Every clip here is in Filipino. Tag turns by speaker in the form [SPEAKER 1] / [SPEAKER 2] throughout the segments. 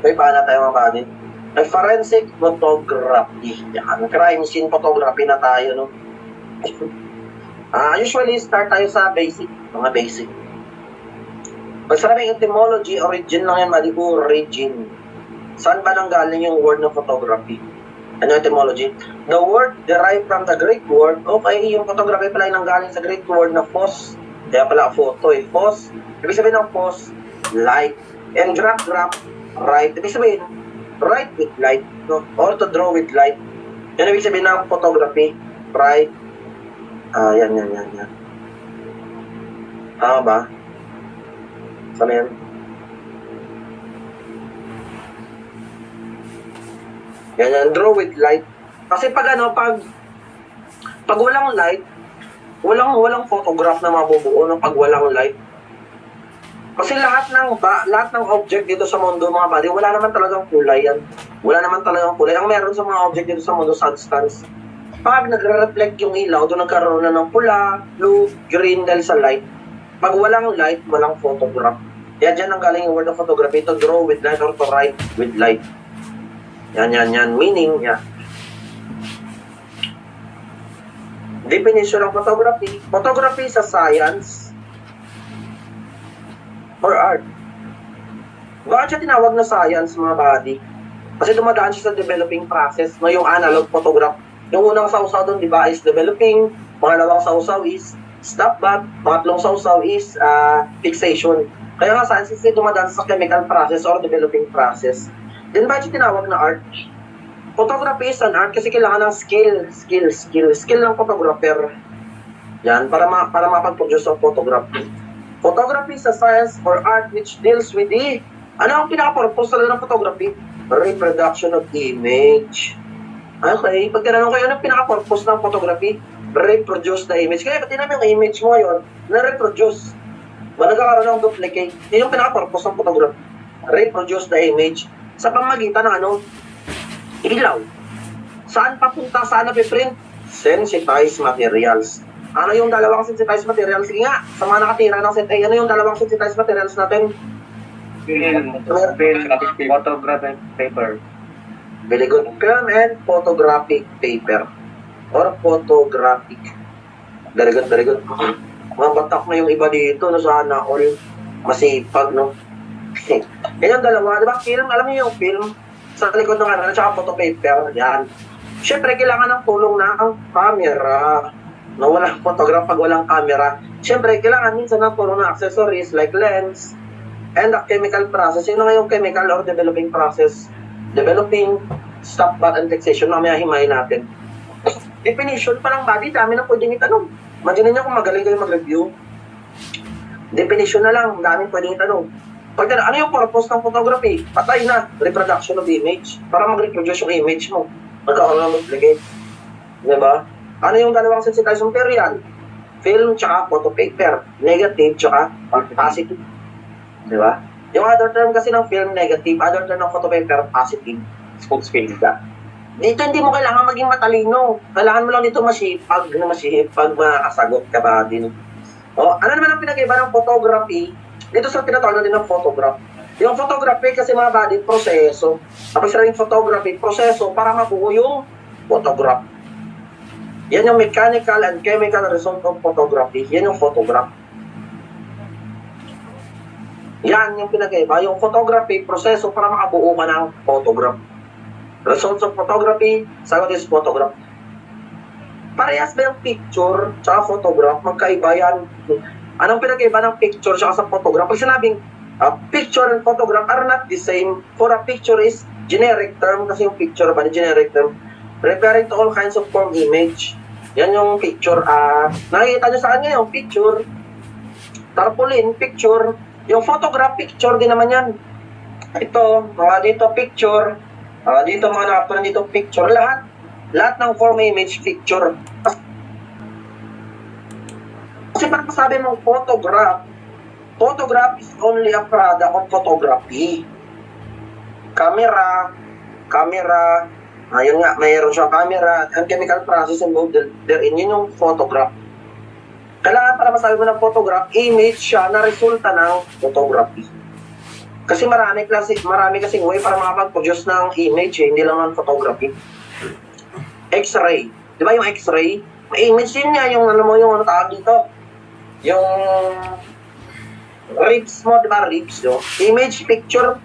[SPEAKER 1] May paano tayo mga buddy? Ay, forensic photography. Yan, crime scene photography na tayo, no? Usually, start tayo sa basic, mga basic. Pag sarabing etymology, origin lang yan, mali, origin. Saan ba nanggaling yung word ng photography? Ano etymology? The word derived from the Greek word, okay, yung photography pala yung nanggaling sa Greek word na phos. Kaya pala photo eh, phos. Ibig sabihin ng phos, light. And graph, right. Ibig sabihin, write with light, no? Or to draw with light. Yan ibig sabihin ng photography, right? Yan. Tama ba? Sana yan? Yan, draw with light. Kasi pag walang light, walang photograph na mabubuo ng pag walang light. Kasi lahat ng object dito sa mundo, mga buddy, wala naman talagang kulay yan. Wala naman talagang kulay. Ang meron sa mga object dito sa mundo, substance. Pag nagre-reflect yung ilaw, doon nagkaroon na ng pula, blue, green dahil sa light. Pag walang light, walang photograph. Kaya dyan ang galing yung word of photography, to draw with light or to write with light. Yan. Meaning, yan. Definition ng photography. Photography sa science or art. Bakit siya tinawag na science, mga buddy? Kasi dumadaan siya sa developing process, no, yung analog photograph. Yung unang sausaw doon, di ba, is developing. Pangalawang sausaw is stop back. Pangatlong sausaw is fixation. Kaya nga science is dumadaan sa chemical process or developing process. Then bakit siya tinawag na art? Photography is an art kasi kailangan ng skill ng photographer. Yan, para mapag-produce ng photography. Photography is a science or art which deals with ano ang pinaka-purpose talaga ng photography? Reproduction of image. Okay, pag tinanong ko yun ang pinaka-purpose ng photography, reproduce the image. Kaya pati namin yung image mo yun, na-reproduce. Nagkakaroon ng duplicate. Yun yung pinaka-purpose ng photography. Reproduce the image sa pamamagitan ng ilaw. Saan papunta? Saan napiprint? Sensitized materials. Ano yung dalawang sensitized materials? Sige nga, sa mga nakatira ng set A, ano yung dalawang sensitized materials natin?
[SPEAKER 2] Film, photographic paper.
[SPEAKER 1] Very good. Film and photographic paper. Or photographic. Very good. Mga batak na yung iba dito, no, sana all masipag, no? Yan yung dalawa, di ba? Film, alam niyo yung film? Sa likod ng at saka photo paper, yan. Siyempre, kailangan ng tulong ng camera. No, walang photograph pag walang camera. Siyempre, kailangan minsan ng tulong ng accessories like lens and the chemical process. Yun na yung chemical or developing process. Developing, stop back, and fixation. Mamaya himayin natin. Definition pa ng body, dami na pwedeng itanong. Imagine nyo kung magaling kayo mag-review. Definition na lang, dami pwedeng itanong. Ano yung purpose ng photography? Patay na, reproduction of image. Para mag-reproduce yung image mo. Magkakaroon ng duplicate. Diba? Ano yung dalawang sensitized material? Film tsaka photo paper. Negative tsaka positive. Diba? Yung other term kasi ng film, negative. Other term ng photo paper, positive.
[SPEAKER 2] Sports film ka.
[SPEAKER 1] Dito hindi mo kailangan maging matalino. Kailangan mo lang dito masipag makasagot ka ba din. Ano naman ang pinag-iba ng photography? Dito sa tinatawag natin ng photograph. Yung photography kasi mga buddy, proseso. Tapos rin photography, proseso para mabuo yung photograph. Yan yung mechanical and chemical result of photography. Yan yung photograph. Yan yung pinag-iba. Yung photography, proseso para makabuo ka ng photograph. Results of photography, sagot is photograph. Parehas ba yung picture tsaka photograph? Magkaiba yan. Anong pinag-iba ng picture tsaka sa photograph? Pag sinabing picture and photograph are not the same. For a picture is generic term kasi yung picture ba ni generic term referring to all kinds of form image. Yan yung picture. Nakikita nyo saan ngayon? Picture. Tarpaulin, picture. Yung photograph, picture din naman yan. Ito, dito picture. Dito mga nakapura dito picture. Lahat ng form image, picture. Kasi pag sabi mong photograph is only a product of photography. Camera, ayun nga, mayroon siyang camera, and chemical process involved therein, yun yung photograph. Kailangan para masabi mo ng photograph, image siya na resulta ng photography. Kasi marami kasing way para makapag-produce ng image eh, hindi lang ng photography. X-ray. Di ba yung X-ray? May image din niya, yung ano mo, yung ano tawag dito. Yung ribs mo, di ba? Ribs, no? Image, picture.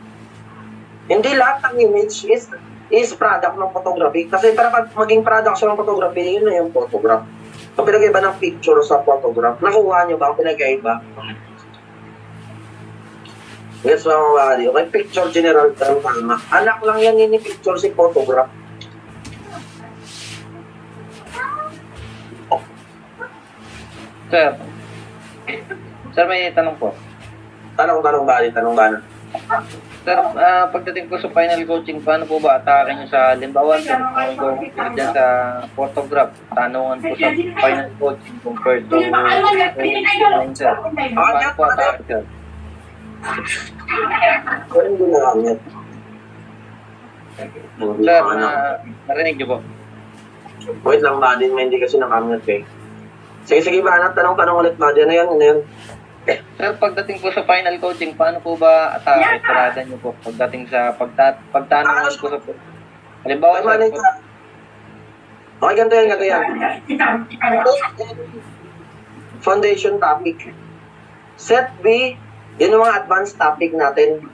[SPEAKER 1] Hindi lahat ng image is product ng photography. Kasi para pag maging product siya ng photography, yun na yung photograph. Ang pinag-iba ng picture sa photograph. Nakuha niyo ba ang pinag-iba? Yes, mga bali. Okay, picture general term tama. Anak lang yan yun yung picture si photograph.
[SPEAKER 2] Sir. Sir, may tanong po.
[SPEAKER 1] Tanong bali.
[SPEAKER 2] Sir, pagdating po sa final coaching, paano po ba atake nyo sa limbawan sir? Kung dyan sa photograph, tanungan po sa final coaching compared to sir. Paano po atake sir?
[SPEAKER 1] Kung hindi na lang yan.
[SPEAKER 2] Sir, narinig nyo po?
[SPEAKER 1] Wait lang, bali. May hindi kasi nakamit eh. Sige, ba? Tanong ulit, bali. Ano yan?
[SPEAKER 2] Sir, pagdating po sa final coaching, paano po ba atake parada nyo po? Pagdating sa pagtanungan po sa... Halimbawa, sir,
[SPEAKER 1] Okay, ganito yan. Foundation topic. Set B, yun yung mga advanced topic natin.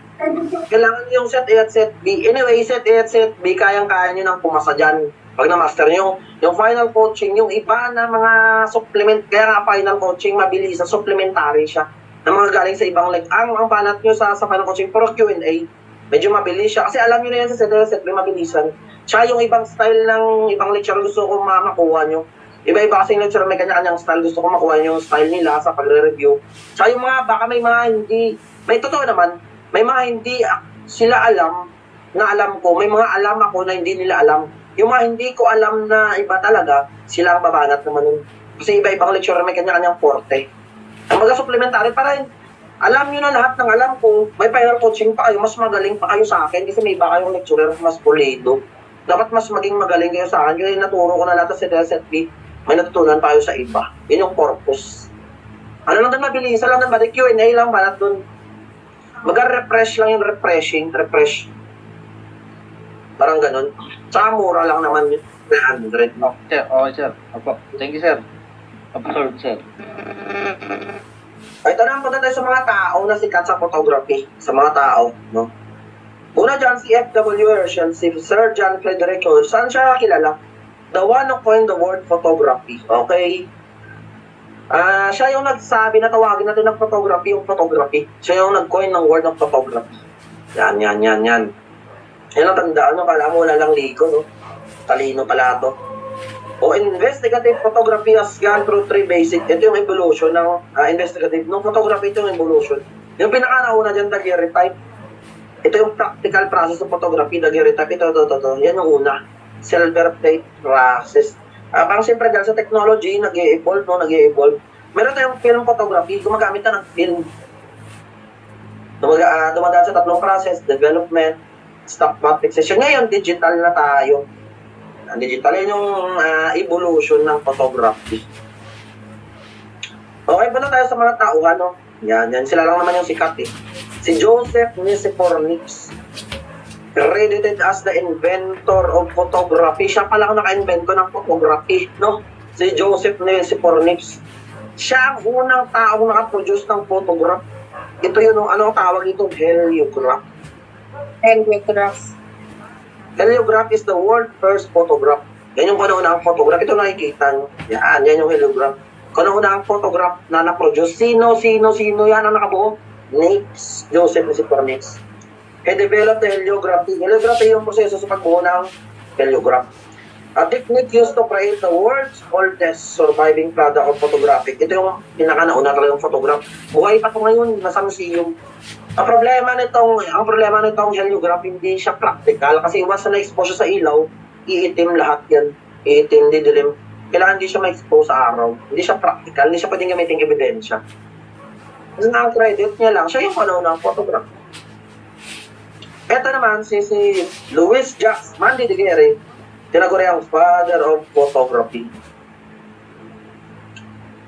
[SPEAKER 1] Kailangan yung set A at set B. Anyway, set A at set B, kayang-kaya nyo nang pumasa dyan. Pag na-master nyo, yung final coaching, yung iba na mga supplement, kaya nga final coaching, mabilis, supplementary siya. Na mga galing sa ibang ang banat nyo sa final coaching, pero Q&A, medyo mabilis siya. Kasi alam nyo na yan sa set A at set B, mabilisan. Tsaka yung ibang style ng ibang lecture, gusto ko makuha nyo. Iba-iba kasing lecture, may kanya-kanyang style. Gusto ko makuha yung style nila sa pagre-review. Tsaka yung mga, baka may mga hindi, may totoo naman, may mga hindi sila alam na alam ko. May mga alam ako na hindi nila alam. Yung mga hindi ko alam na iba talaga, sila ang babanat naman nun. Kasi iba-ibang lecture, may kanya-kanyang forte. Ang mga supplementary, para alam nyo na lahat ng alam ko, may final coaching pa kayo, mas magaling pa kayo sa akin kasi may iba kayong lecturer mas pulido. Dapat mas maging magaling kayo sa akin. Yung naturo ko na lahat sa set B, may natutunan pa kayo sa iba. Yun yung purpose. Ano lang doon mabilis? Lang doon, balik Q&A lang, balat doon. Mag-refresh lang yung refresh. Parang ganun. Tsaka mura lang naman yun. 300.
[SPEAKER 2] Okay, sir. Opo. Thank you, sir. Absorb, sir.
[SPEAKER 1] Ito na, punta tayo sa mga tao na sikat sa photography. Sa mga tao, no? Una dyan, si F.W. Herschel, si Sir John Frederico. Saan siya kilala? The one who coined the word photography. Okay? Siya yung nagsabi na tawagin natin ng photography yung photography. Siya yung nag-coin ng word ng photography. Yan. Yan ang tandaan, no? Kala mo wala lang ligo, no? Talino pala to. O investigative photography has gone through 3 basic. Ito yung evolution ng investigative. Nung photography, ito yung evolution. Yung pinaka-nauna dyan, daguerreotype. Ito yung practical process of photography, daguerreotype. Ito. Yan yung una. Silver plate process. Parang siyempre dahil sa technology, nag-e-evolve. Meron tayong film photography, gumagamit na ng film. Dumadaan sa 3 process, development, stock matrix session. Ngayon, digital na tayo. Digital yun yung evolution ng photography. Okay, punta tayo sa mga tauhan, no? Yan, sila lang naman yung sikat eh. Si Joseph Nicephornix, credited as the inventor of photography. Siya pala ang naka-invento ng photography, no? Si Joseph Nicephornix. Siya ang unang taong naka-produce ng photograph. Ito yun, anong tawag ito? Heliograph. Heliograph is the world's first photograph. Yan yung kauna-unahang photograph. Ito nakikita nyo. Yan yung heliograph. Kauna-unahang photograph na na-produce. Sino yan ang nakabuo? Joseph Nicephornix. He developed the heliography. Heliography yung proseso sa pagbuo ng heliograph. A technique used to create the world's oldest surviving product of photography. Ito yung pinaka-nauna talagang photograph. Buhay pa ito ngayon, nasa museum. Ang problema nitong heliograph, hindi siya practical kasi once na na-expose sa ilaw, iitim lahat yan. Iitim, didilim. Kailangan hindi siya ma-expose sa araw. Hindi siya practical, hindi siya pwedeng gamitin ebidensya. Kasi ang credit niya lang, siya yung ng photograph. Ito naman, si Louis Jacques Mandy de Guerre, tinaguri ang father of photography.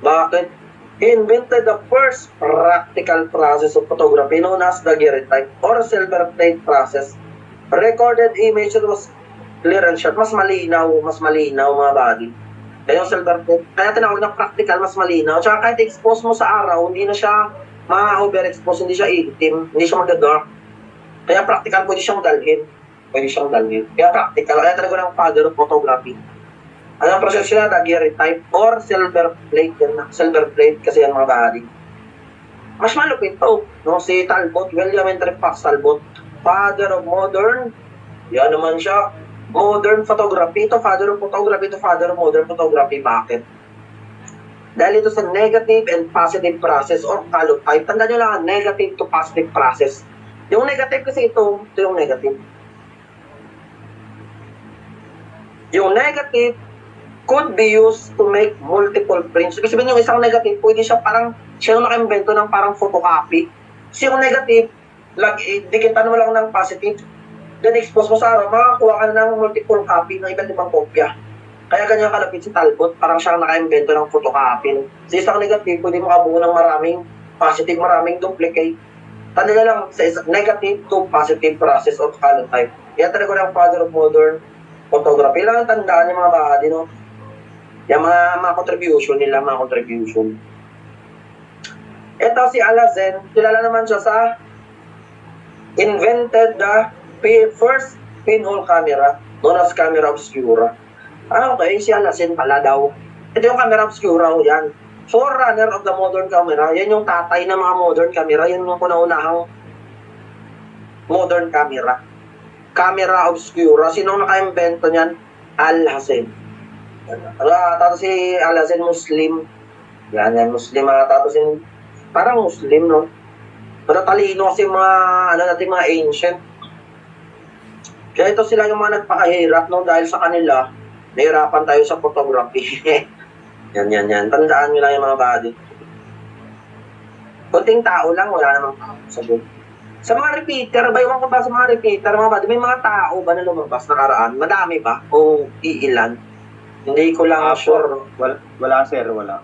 [SPEAKER 1] Bakit? He invented the first practical process of photography known as daguerreotype or silver plate process. Recorded image was clear and sharp. Mas malinaw mga buddy. Kaya yung silver plate, kaya tinawag na practical, mas malinaw. Tsaka kahit expose mo sa araw, hindi na siya ma-overexpose, hindi siya itim, hindi siya mag-dark. Kaya practical, pwede siyang dalhin. Kaya practical, kaya talaga ng father of photography. Ano ang process nila? Daguerreotype or silver plate. Silver plate kasi yan mga buddy. Mas malupit to. No? Si Talbot, William Henry Fox Talbot, father of modern, yan naman siya, modern photography. Ito father of photography, ito father of modern photography. Bakit? Dahil ito sa negative and positive process or calotype. Tandaan nyo lang, negative to positive process. Yung negative kasi ito yung negative. Yung negative could be used to make multiple prints. Kasi sabihin yung isang negative, pwede siya parang, siya yung naka-invento ng parang photocopy. Kasi yung negative, dikitan mo lang ng positive, then expose mo sa araw, makakuha ka na ng multiple copy ng iba't ibang kopya. Kaya ganyan kalapit si Talbot, parang siya naka-invento ng photocopy. Sa isang negative, pwede makabuo ng maraming positive, maraming duplicate. Tanda lang sa isang negative to positive process of calotype. Kaya talaga ng father of modern photography. Lang tandaan yung mga bahadi, no? Yung mga contribution nila, mga contribution. Ito si Alhazen, kilala naman siya sa invented the first pinhole camera known as camera obscura. Okay, si Alhazen pala daw. Ito yung camera obscura, yan. Forerunner of the modern camera, yan yung tatay ng mga modern camera, yan yung kunahunahang modern camera. Camera obscura, sino naka-invento niyan? Alhazen. Tapos si Alhazen Muslim. Yan, Muslim. Tapos parang Muslim, no? Pero talino kasi natin mga ancient. Kaya ito sila yung mga nagpakahirap, no? Dahil sa kanila, nahirapan tayo sa photography. yan. Tandaan nyo lang yung mga body. Kunting tao lang, wala namang sagot. Sa mga repeater, baywan ko ba sa mga repeater, mga body, may mga tao ba na lumabas nakaraan? Madami ba? O iilan? Hindi ko lang sure.
[SPEAKER 3] Wala sir, wala.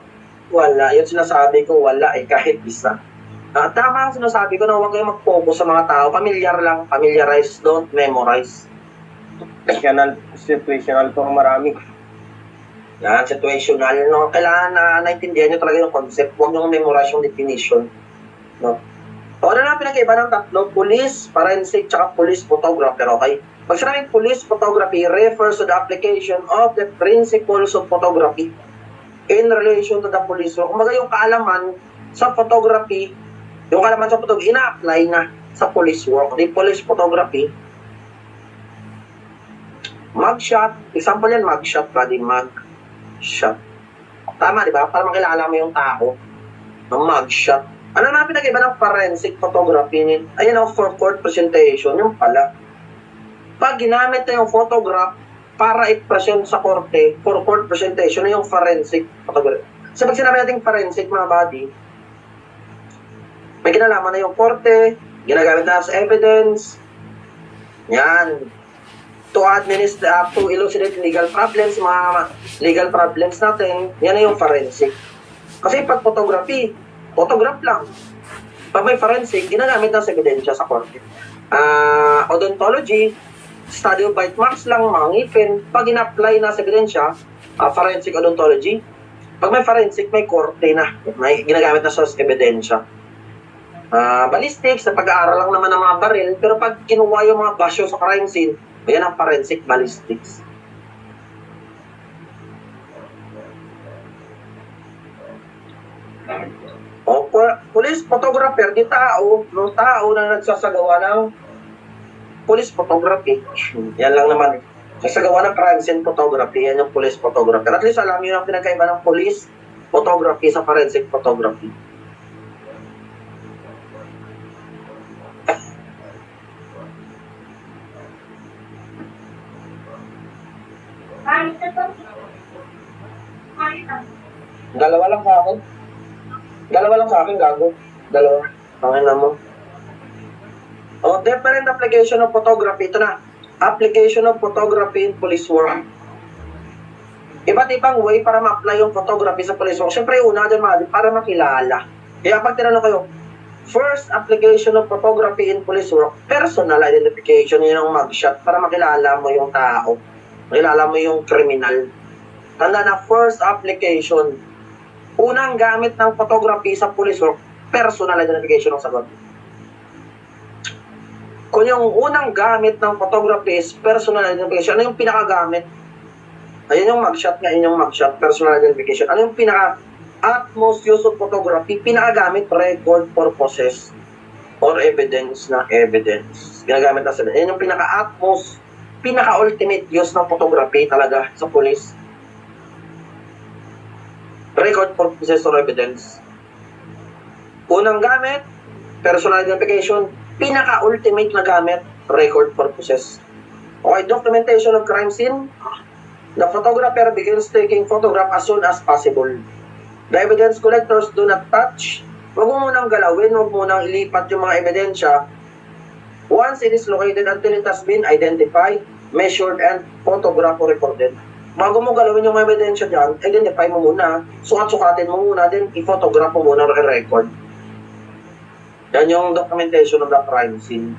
[SPEAKER 1] Wala. Yung sinasabi ko, wala kahit isa. Tama ang sinasabi ko na huwag kayong mag-focus sa mga tao. Familiar lang. Familiarize, don't memorize.
[SPEAKER 3] Situational po marami.
[SPEAKER 1] Yan, situational. No? Kailangan na naintindihan nyo talaga yung concept. Huwag nyo memorize yung definition. No? O ano na pinag-iba ng tatlo? Police, forensic, tsaka police photographer. Okay? Pag sinabing police photography refers to the application of the principles of photography in relation to the police work. Kumbaga yung kaalaman sa photography, ina-apply na sa police work. The police photography, mugshot, example yan, mugshot, body mugshot. Tama, di ba? Para makilala mo yung tao, ng mugshot. Ano na pinag-iba ng forensic photography? Ayan ang for court presentation, yung pala. Pag ginamit na yung photograph para i-present sa korte for court presentation na yung forensic photography. So pag sinabi natin forensic mga body, may kinalaman na yung korte, ginagamit na as evidence, yan, to elucidate legal problems, mga legal problems natin, yan na yung forensic. Kasi pag photography, photograph lang. Pag may forensic, ginagamit na sa ebidensya sa korte. Odontology, study of bite marks lang, mga ngipin. Pag in-apply na sa ebidensya, forensic odontology. Pag may forensic, may korte na. May ginagamit na sa ebidensya. Ballistics, na pag-aaral lang naman ng mga baril. Pero pag kinuha yung mga basyo sa crime scene, yan ang forensic ballistics. O, police photographer, di tao, no, tao na nagsasagawa ng police photography. Yan lang naman. Nagsagawa ng crime scene photography, yan yung police photographer. At least alam nyo yung pinagkaiba ng police photography sa forensic photography. Dalawa lang sa akin. Gago. Dalawa. Pakinggan na mo. Different application of photography. Ito na. Application of photography in police work. Iba't ibang way para ma-apply yung photography sa police work. Siyempre, una dyan mga para makilala. Kaya pag tinanong kayo, first application of photography in police work, personal identification, yun ang mugshot para makilala mo yung tao. Makilala mo yung kriminal. Tanda na first application. Unang gamit ng photography sa police work, personal identification ang sagot. Kung yung unang gamit ng photography is personal identification, ano yung pinakagamit? Ayun yung mugshot nga, yun yung mugshot, personal identification. Ano yung pinaka-utmost use of photography? Pinakagamit, record purposes or evidence na evidence. Ginagamit na sila. Ayun yung pinaka-utmost, pinaka-ultimate use ng photography talaga sa police. Record purposes or evidence. Unang gamit, personal identification. Pinaka-ultimate na gamit, record purposes. Okay, documentation of crime scene. The photographer begins taking photograph as soon as possible. The evidence collectors do not touch. Huwag mo munang galawin, huwag mo munang ilipat yung mga ebidensya. Once it is located until it has been identified, measured, and photographed or recorded. Bago mo galawin yung mga ebidensya dyan, identify mo muna, sukat-sukatin mo muna, then i-photograph mo muna or i-record. Yan yung documentation of the crime scene.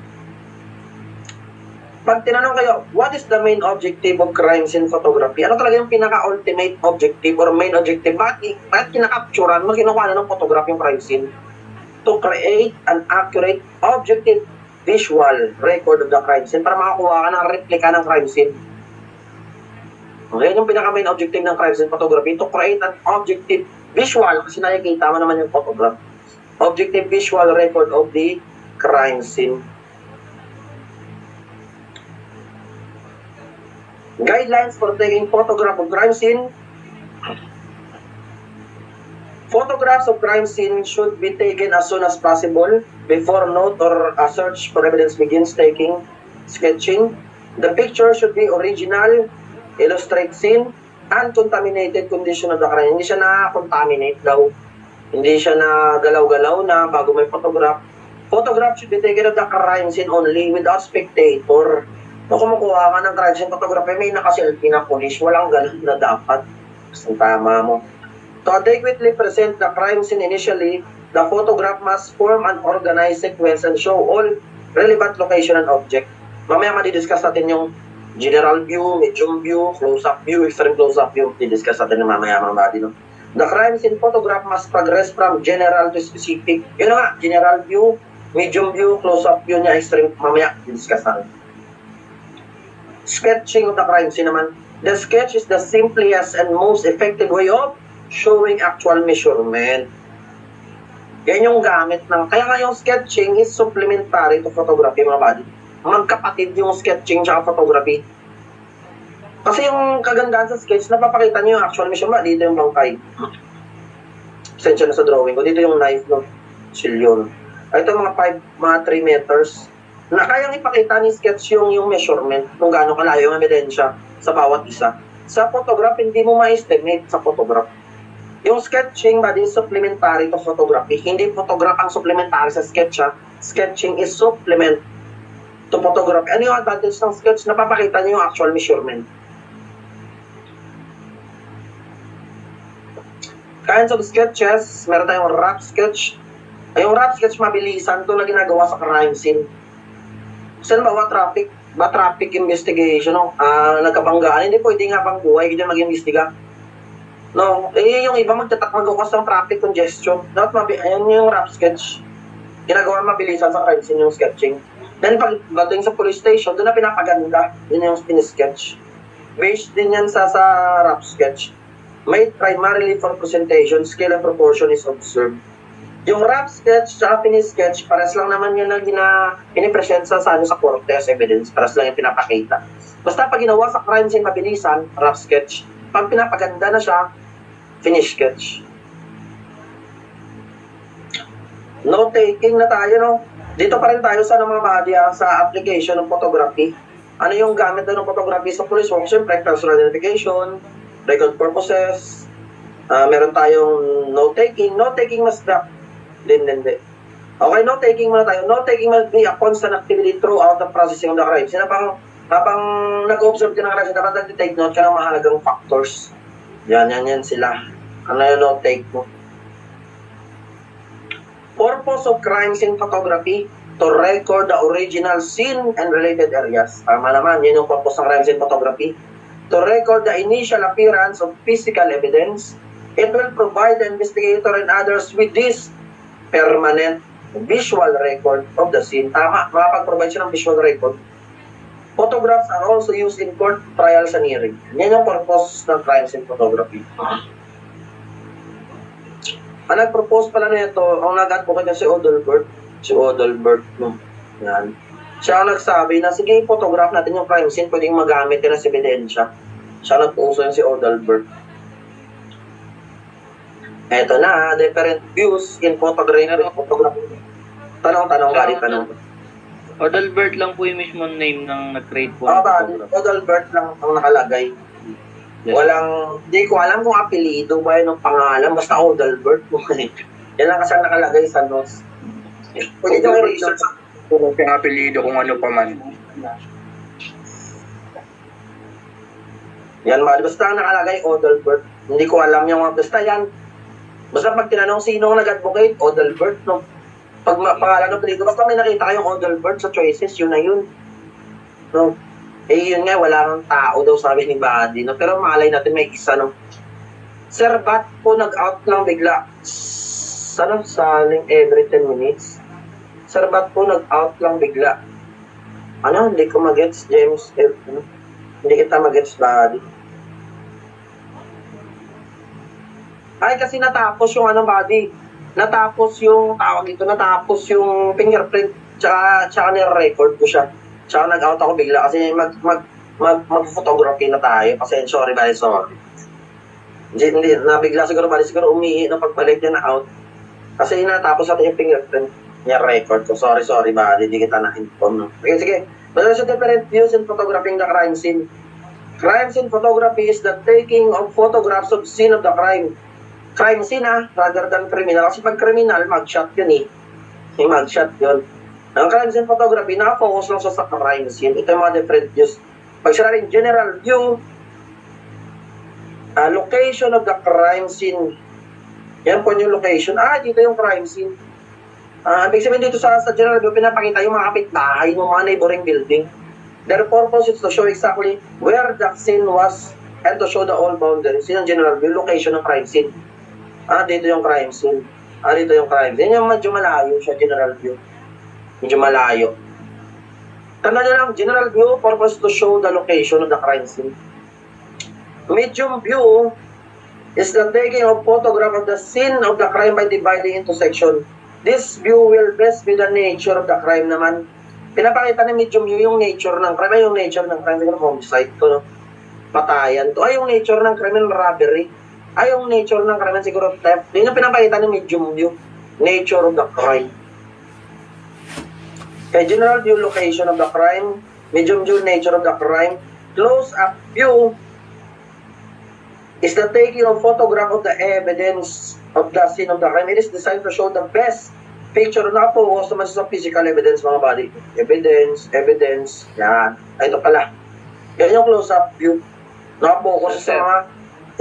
[SPEAKER 1] Pag tinanong kayo, what is the main objective of crime scene photography? Ano talaga yung pinaka-ultimate objective or main objective? Bakit kinakapturan mo, kinukuha na ng photograph yung crime scene? To create an accurate, objective, visual record of the crime scene para makakuha ka ng replica ng crime scene. Okay, yung pinaka-main objective ng crime scene photography, to create an objective, visual, kasi nakikita mo naman yung photograph. Objective visual record of the crime scene. Guidelines for taking photograph of crime scene. Photographs of crime scene should be taken as soon as possible before note or a search for evidence begins taking, sketching. The picture should be original, illustrate scene, uncontaminated condition of the crime. Hindi siya na-contaminate daw. Hindi siya na galaw-galaw na bago may photograph. Photograph should be taken of the crime scene only without spectator. Kung kumukuha ka ng crime scene photography, may nakaselfie na police, walang ganun na dapat. Basta tama mo. To adequately present the crime scene initially, the photograph must form an organized sequence and show all relevant location and object. Mamaya madidiscuss natin yung general view, medium view, close-up view, extreme close-up view. Didiscuss natin yung mamaya mga body, no? The crime scene photograph must progress from general to specific. Yun na nga, general view, medium view, close-up view niya, extreme, mamaya didiscuss natin. Sketching of the crime scene naman. The sketch is the simplest and most effective way of showing actual measurement. Yan yung gamit ng... Kaya nga yung sketching is supplementary to photography, mga buddy. Magkapatid yung sketching tsaka photography. Kasi yung kagandahan sa sketch, napapakita niyo yung actual measurement. Dito yung bangkay. Sensya na sa drawing ko. Dito yung knife, no? Silyon. Ito mga 3 meters. Na kayang ipakita ni sketch yung measurement kung gaano kalayo yung ebidensya sa bawat isa. Sa photograph, hindi mo ma-estimate sa photograph. Yung sketching, buddy, is supplementary to photography. Hindi photograph ang supplementary sa sketch, ha? Sketching is supplement to photography. Ano yung advantage ng sketch? Napapakita niyo yung actual measurement. Kinds of sketches, meron tayong rough sketch. Yung rough sketch, mabilisan. Ito na ginagawa sa crime scene. Saan ba traffic investigation, no? Nagkabanggaan, hindi pwede nga pang buhay, ganyan mag-investiga. No, yung iba mag-cause ng traffic congestion. Ayun yung rough sketch. Ginagawa mabilisan sa crime scene yung sketching. Then pagdating sa police station, doon na pinapaganda. Yun yung sketch. Based din yan sa rough sketch. Made primarily for presentation, scale and proportion is observed. Yung rough sketch at finished sketch, pares lang naman yun na pinipresent sa korte as evidence. Pares lang yung pinapakita. Basta pag ginawa sa crime scene mabilisan, rough sketch. Pag pinapaganda na siya, finished sketch. Note-taking na tayo, no? Dito pa rin tayo sa mga madya sa application ng photography. Ano yung gamit ng photography sa police work? Siyempre, personal identification, record purposes, meron tayong note-taking. Note-taking must be Hindi. Okay, note-taking muna tayo. Note-taking must be a constant activity throughout the processing of the crime. Habang nag-observe ka ng crime, dapat nag-take note ka ng mahalagang factors. Yan sila. Ano yung note take mo? Purpose of crime scene photography to record the original scene and related areas. Tama naman, yun yung purpose ng crime scene photography. To record the initial appearance of physical evidence, it will provide the investigator and others with this permanent visual record of the scene. Tama, makapag-provide siya ng visual record. Photographs are also used in court trials and hearing. Yan yung purpose ng crime scene photography. Ang nag-propose pala na ito, ang nag-advocate na si Odalbert. Si Odalbert, no? Yan. Siya ang nagsabi na, sige, photograph natin yung crime scene, pwedeng magamit yun as ebidensya. Siya nag-uso yun si Odalbert. Eto na, different views in photography. Tanong, Gary, tanong.
[SPEAKER 2] Odalbert lang po yung mismo name ng nag-create po.
[SPEAKER 1] Odalbert lang ang nakalagay.
[SPEAKER 2] Yes.
[SPEAKER 1] Walang, di ko alam kung apelido ba yun ng pangalan, basta Odalbert. Yan lang kasi ang nakalagay sa notes. Pwede nyo i-research sa
[SPEAKER 3] Kung ang apelido kung ano pa man.
[SPEAKER 1] yan, basta ang nakalagay Odalbert. Hindi ko alam yung basta yan. Basta pag tinanong sino ang nag-advocate, Odalbert, no? Pag pangalan ng apelido, basta may nakita kayong Odalbert sa choices, yun na yun. No? Eh, yun nga, wala kang tao daw, sabi ni Buddy, no? Pero malay natin may isa, no? Sir, ba't po nag-out lang bigla? Saling every 10 minutes? Sir, ba't po nag-out lang bigla? Ano, hindi ko mag-gets, James. Hindi kita mag-gets, Buddy. Ay, kasi natapos yung Buddy. Natapos yung, tawag ito, natapos yung fingerprint, tsaka nire-record ko siya. Tsaka nag-out ako bigla kasi mag-photography na tayo. Kasi sorry. Hindi, nabigla siguro umihi na pagbalik niya na out. Kasi natapos natin yung fingerprint niya record ko. Sorry, buddy, hindi kita na-inform. No? Sige. There's a different views in photographing the crime scene. Crime scene photography is the taking of photographs of scene of the crime. Crime scene rather than criminal. Kasi pag criminal, mugshot yun eh. Yung mugshot yun. Ang crime scene photography, naka-focus lang sa crime scene. Ito yung mga different views. Pag sila rin general view, location of the crime scene. Yan po yung location. Dito yung crime scene. Ibig sabihin dito sa general view, pinapakita yung mga kapitbahay ng mga neighboring building. Their purpose is to show exactly where the scene was and to show the all boundaries. Yun yung general view, location ng crime scene. Dito yung crime scene. Dito yung crime scene. Yan yung medyo malayo siya, general view. Medyo malayo. Tanda nyo lang, general view, purpose to show the location of the crime scene. Medium view is the taking of photograph of the scene of the crime by dividing into section. This view will best be the nature of the crime naman. Pinapakita ng medium view yung nature ng crime. Yung nature ng crime, siguro homicide to, no? Patayan to. Yung nature ng crime, robbery. Yung nature ng crime, siguro theft. Yun yung pinapakita ng medium view. Nature of the crime. Okay, general view, location of the crime. Medium view, nature of the crime. Close-up view is the taking of photograph of the evidence of the scene of the crime. It is designed to show the best picture na po naman sa physical evidence, mga buddy. Evidence. Yan. Ito pala. Yan yung close-up view. Nakapokus sa mga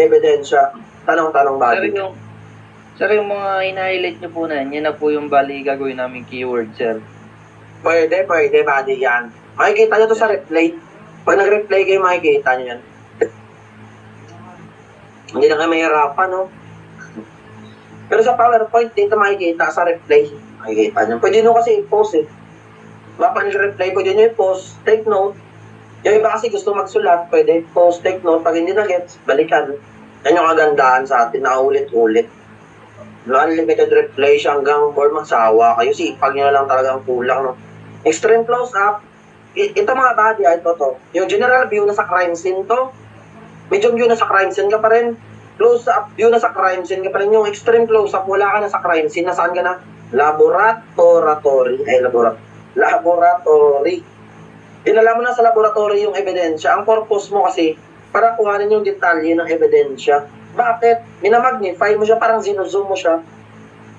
[SPEAKER 1] ebidensya. Tanong, buddy.
[SPEAKER 2] Sir, yung mga in-highlight nyo po na, yan na po yung bali gagawin namin keyword, sir.
[SPEAKER 1] Pwede, buddy, yan. Makikita nyo to sa replay. Pag nag-replay kayo, makikita nyo yan. Hindi na kayo mahirapan, no? Pero sa PowerPoint, dito makikita sa replay. Makikita nyo. Pwede nyo kasi i-post eh. Mapa nyo-replay, pwede nyo i-post, take note. Yung iba kasi gusto magsulat, pwede post, take note. Pag hindi na-gets, balikan. Yan yung kagandahan sa atin, na ulit-ulit. Unlimited replay siya hanggang board magsawa kayo. Sipag nyo na lang talagang kulang, no? Extreme close-up. Ito mga body, ito to. Yung general view na sa crime scene to. Medium view na sa crime scene ka pa rin. Close-up view na sa crime scene ka pa rin. Yung extreme close-up, wala ka na sa crime scene. Nasaan ka na? Laboratory. Laboratory. Dinala mo na sa laboratory yung ebidensya. Ang purpose mo kasi, para kuhanin yung detalye ng ebidensya. Bakit? Minamagnify mo siya, parang zino-zoom mo siya.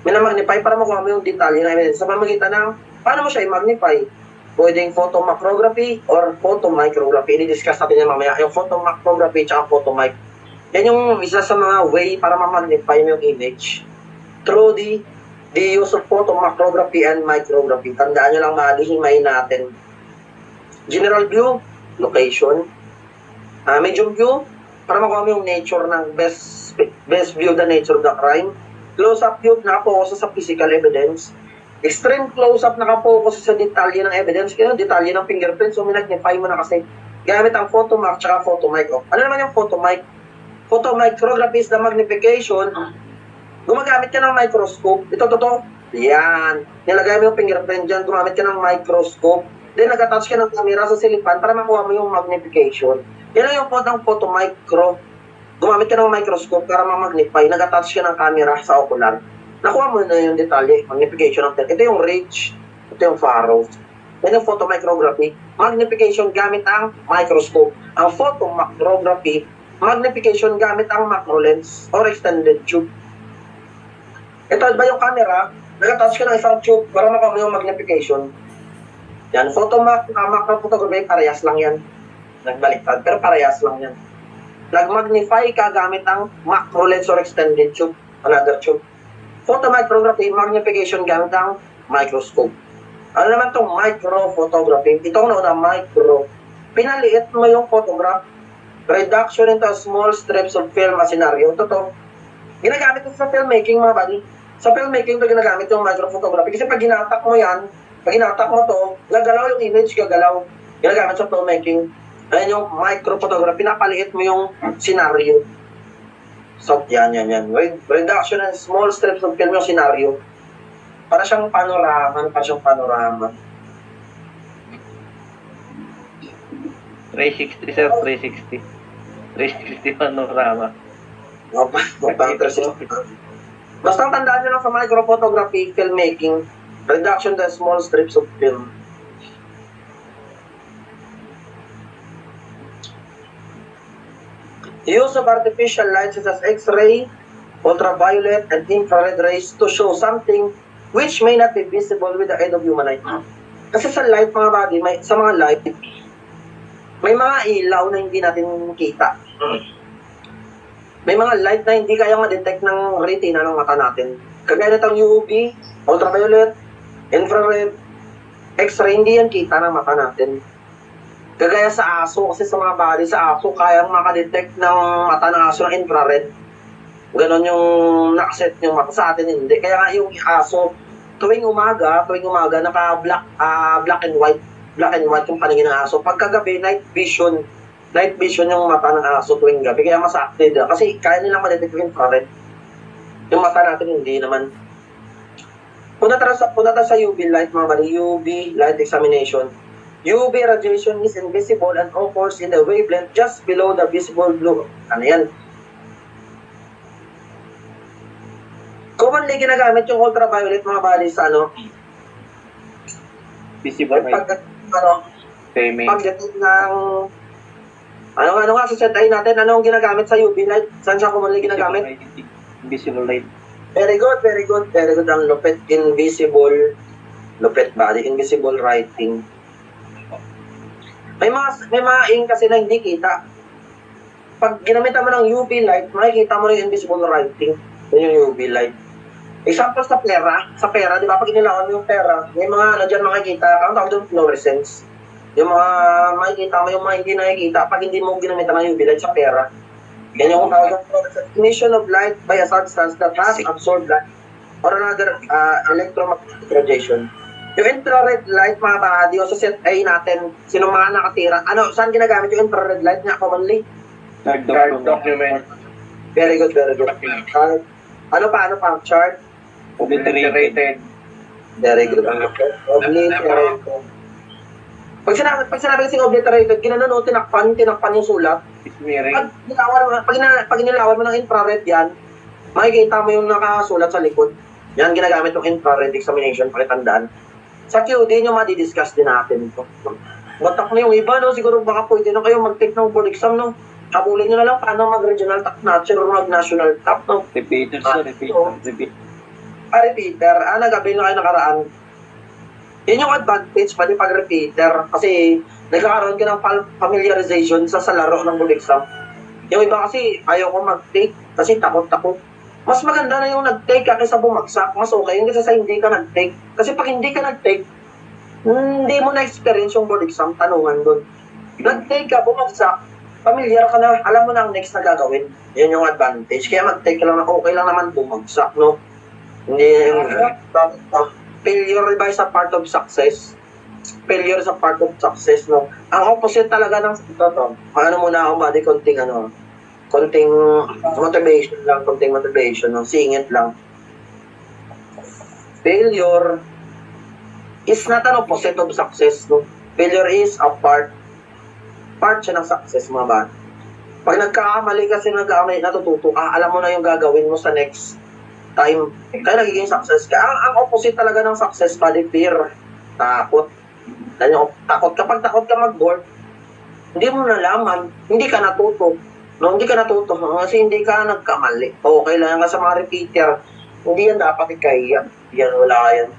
[SPEAKER 1] Minamagnify para makuha mo yung detalye ng ebidensya. Sa pamagitan ng, paano mo siya i-magnify? Pwedeng photomacrography or photomicrography. I-discuss natin yan mamaya. Yung photomacrography at photomic. Yan yung isa sa mga way para ma-magnify mo yung image. Through the use of photomacrography and micrography. Tandaan nyo lang mahihimayin natin. General view, location. Medium view, para makuha mo yung nature ng best view the nature of the crime. Close-up view, nakapokus sa physical evidence. Extreme close-up, nakapokus sa detalye ng evidence. Kaya detalye ng fingerprints, so magnify mo na kasi gamit ang photomac tsaka photomic. Ano naman yung photomic? Photomicrography is the magnification. Gumagamit ka ng microscope. Ito, yan. Nilagay mo yung fingerprint dyan, gumamit ka ng microscope. Then, nag-attach ka ng camera sa silipan para makuha mo yung magnification. Yan lang yung ng photomicro. Gumamit ka ng microscope para ma-magnify. Nag-attach ka ng camera sa ocular. Nakuha mo na yung detalye, magnification of that. Ito yung ridge, ito yung furrow. Yan yung photomicrography. Magnification gamit ang microscope. Ang photomacrography, magnification gamit ang macro lens or extended tube. Ito ba yung camera? Nag-attach ka ng isang tube para makuha mo yung magnification. Yan, macro photography, parehas lang yan. Nagbaliktad, pero parehas lang yan. Nag-magnify ka gamit ang macro lens or extended tube, another tube. Photomicrography, magnification gamit ang microscope. Ano naman itong micro photography? Itong nauna, micro. Pinaliit mo yung photograph. Reduction into small strips of film as scenario. Ito. Ginagamit ito sa filmmaking, mga buddy. Sa filmmaking ito ginagamit yung micro photography. Kasi pag ginatak mo yan, pag ginatak mo to, gagalaw yung image, gagalaw. Ginagamit sa filmmaking. Ayan yung micro photography. Pinapaliit mo yung scenario. So, yan. Reduction and small strips of film yung scenario. Para siyang panorama.
[SPEAKER 2] 360, sir, 360. 360 panorama.
[SPEAKER 1] Basta tandaan nyo lang sa microphotography, filmmaking, reduction to small strips of film. Use of artificial light such as X-ray, ultraviolet, and infrared rays to show something which may not be visible with the aid of human eye. Kasi sa light, mga buddy, sa mga light, may mga ilaw na hindi natin kita. May mga light na hindi kaya ma-detect ng retina ng mata natin. Kagaya nitong UV, ultraviolet, infrared, X-ray, hindi yan kita ng mata natin. Kagaya sa aso, kasi sa mga body, sa aso, kayang makadetect ng mata ng aso ng infrared. Ganon yung nakaset yung mata sa atin, hindi. Kaya nga yung aso, tuwing umaga, naka-black and white yung paningin ng aso. Pagkagabi, night vision yung mata ng aso tuwing gabi. Kaya mas active. Kasi kaya nilang ma-detect yung infrared. Yung mata natin, hindi naman. Punta tayo sa UV light, mga bali. UV light examination. UV radiation is invisible and occurs in the wavelength just below the visible blue. Ano yan? Commonly ginagamit yung ultraviolet, mga bali, sa
[SPEAKER 2] Visible light.
[SPEAKER 1] Pagdating ng ano nga sa set ay natin, anong ginagamit sa UV light? Saan siya commonly ginagamit?
[SPEAKER 2] Invisible light.
[SPEAKER 1] Very good ang lupit, invisible writing. May mga ink kasi na hindi kita. Pag ginamitan mo ng UV light, makikita mo yung invisible writing. Yun yung UV light. Example sa pera, di ba? Pag inilawan mo yung pera, may mga dyan makikita, ang tawag doon fluorescence. Yung mga makikita mo, yung mga hindi nakikita, pag hindi mo ginamitan ng UV light sa pera. Yan yung tawag doon fluorescence. Emission of light by a substance that has absorbed light or another electromagnetic radiation. Yung infrared light, mga bahadi, o sa set A natin, sinong mga nakatira, saan ginagamit yung infrared light niya commonly?
[SPEAKER 3] Guard document.
[SPEAKER 1] Very good. Ano pa? Chart?
[SPEAKER 3] Obliterated.
[SPEAKER 1] Very good. Obliterated. Pag sinabi kasing obliterated, ginano, tinakpan yung sulat.
[SPEAKER 3] Smearing.
[SPEAKER 1] Pag nilawan mo ng infrared yan, makikita mo yung nakasulat sa likod. Yan ginagamit yung infrared examination, pakitandaan. Sa QD nyo, madidiscuss din natin ito. Batak na yung iba, no? Siguro baka pwede na kayo mag-take ng board exam, no? Habulin nyo na lang paano mag-regional top notcher or mag-national top, no?
[SPEAKER 2] Repeater, sir. Repeater.
[SPEAKER 1] Repeater. Nagabi na kayo nakaraan. Yun yung advantage, pati pag-repeater. Kasi nagkakaroon ka ng familiarization sa laro ng board exam. Yung iba kasi ayaw ko mag-take kasi takot-takot. Mas maganda na yung nag-take ka kaysa bumagsak. Mas okay yung kaysa sa hindi ka nag-take. Kasi pag hindi ka nag-take, hindi mo na-experience yung board exam, tanungan doon. Nag-take ka, bumagsak, familiar ka na, alam mo na ang next na gagawin. Yun yung advantage. Kaya mag-take ka lang na okay lang naman bumagsak, no? Hindi yung failure ba is a part of success? Failure is a part of success, no? Ang opposite talaga ng ito, ano muna ako, body, konting motivation, no? Singit lang. Failure is not an opposite of success, no? Failure is a part siya ng success, mga bata. Pag nagkakamali kasi natututo ka, alam mo na yung gagawin mo sa next time. Kaya nagiging success ka. Ang opposite talaga ng success, body, fear. Takot. Kapag takot ka mag-board, hindi mo nalaman, hindi ka natuto. No, hindi ka natuto kasi hindi ka nagkamali. Okay lang ka sa mga repeater. Hindi yan dapat ikahiya. Yan, wala yan.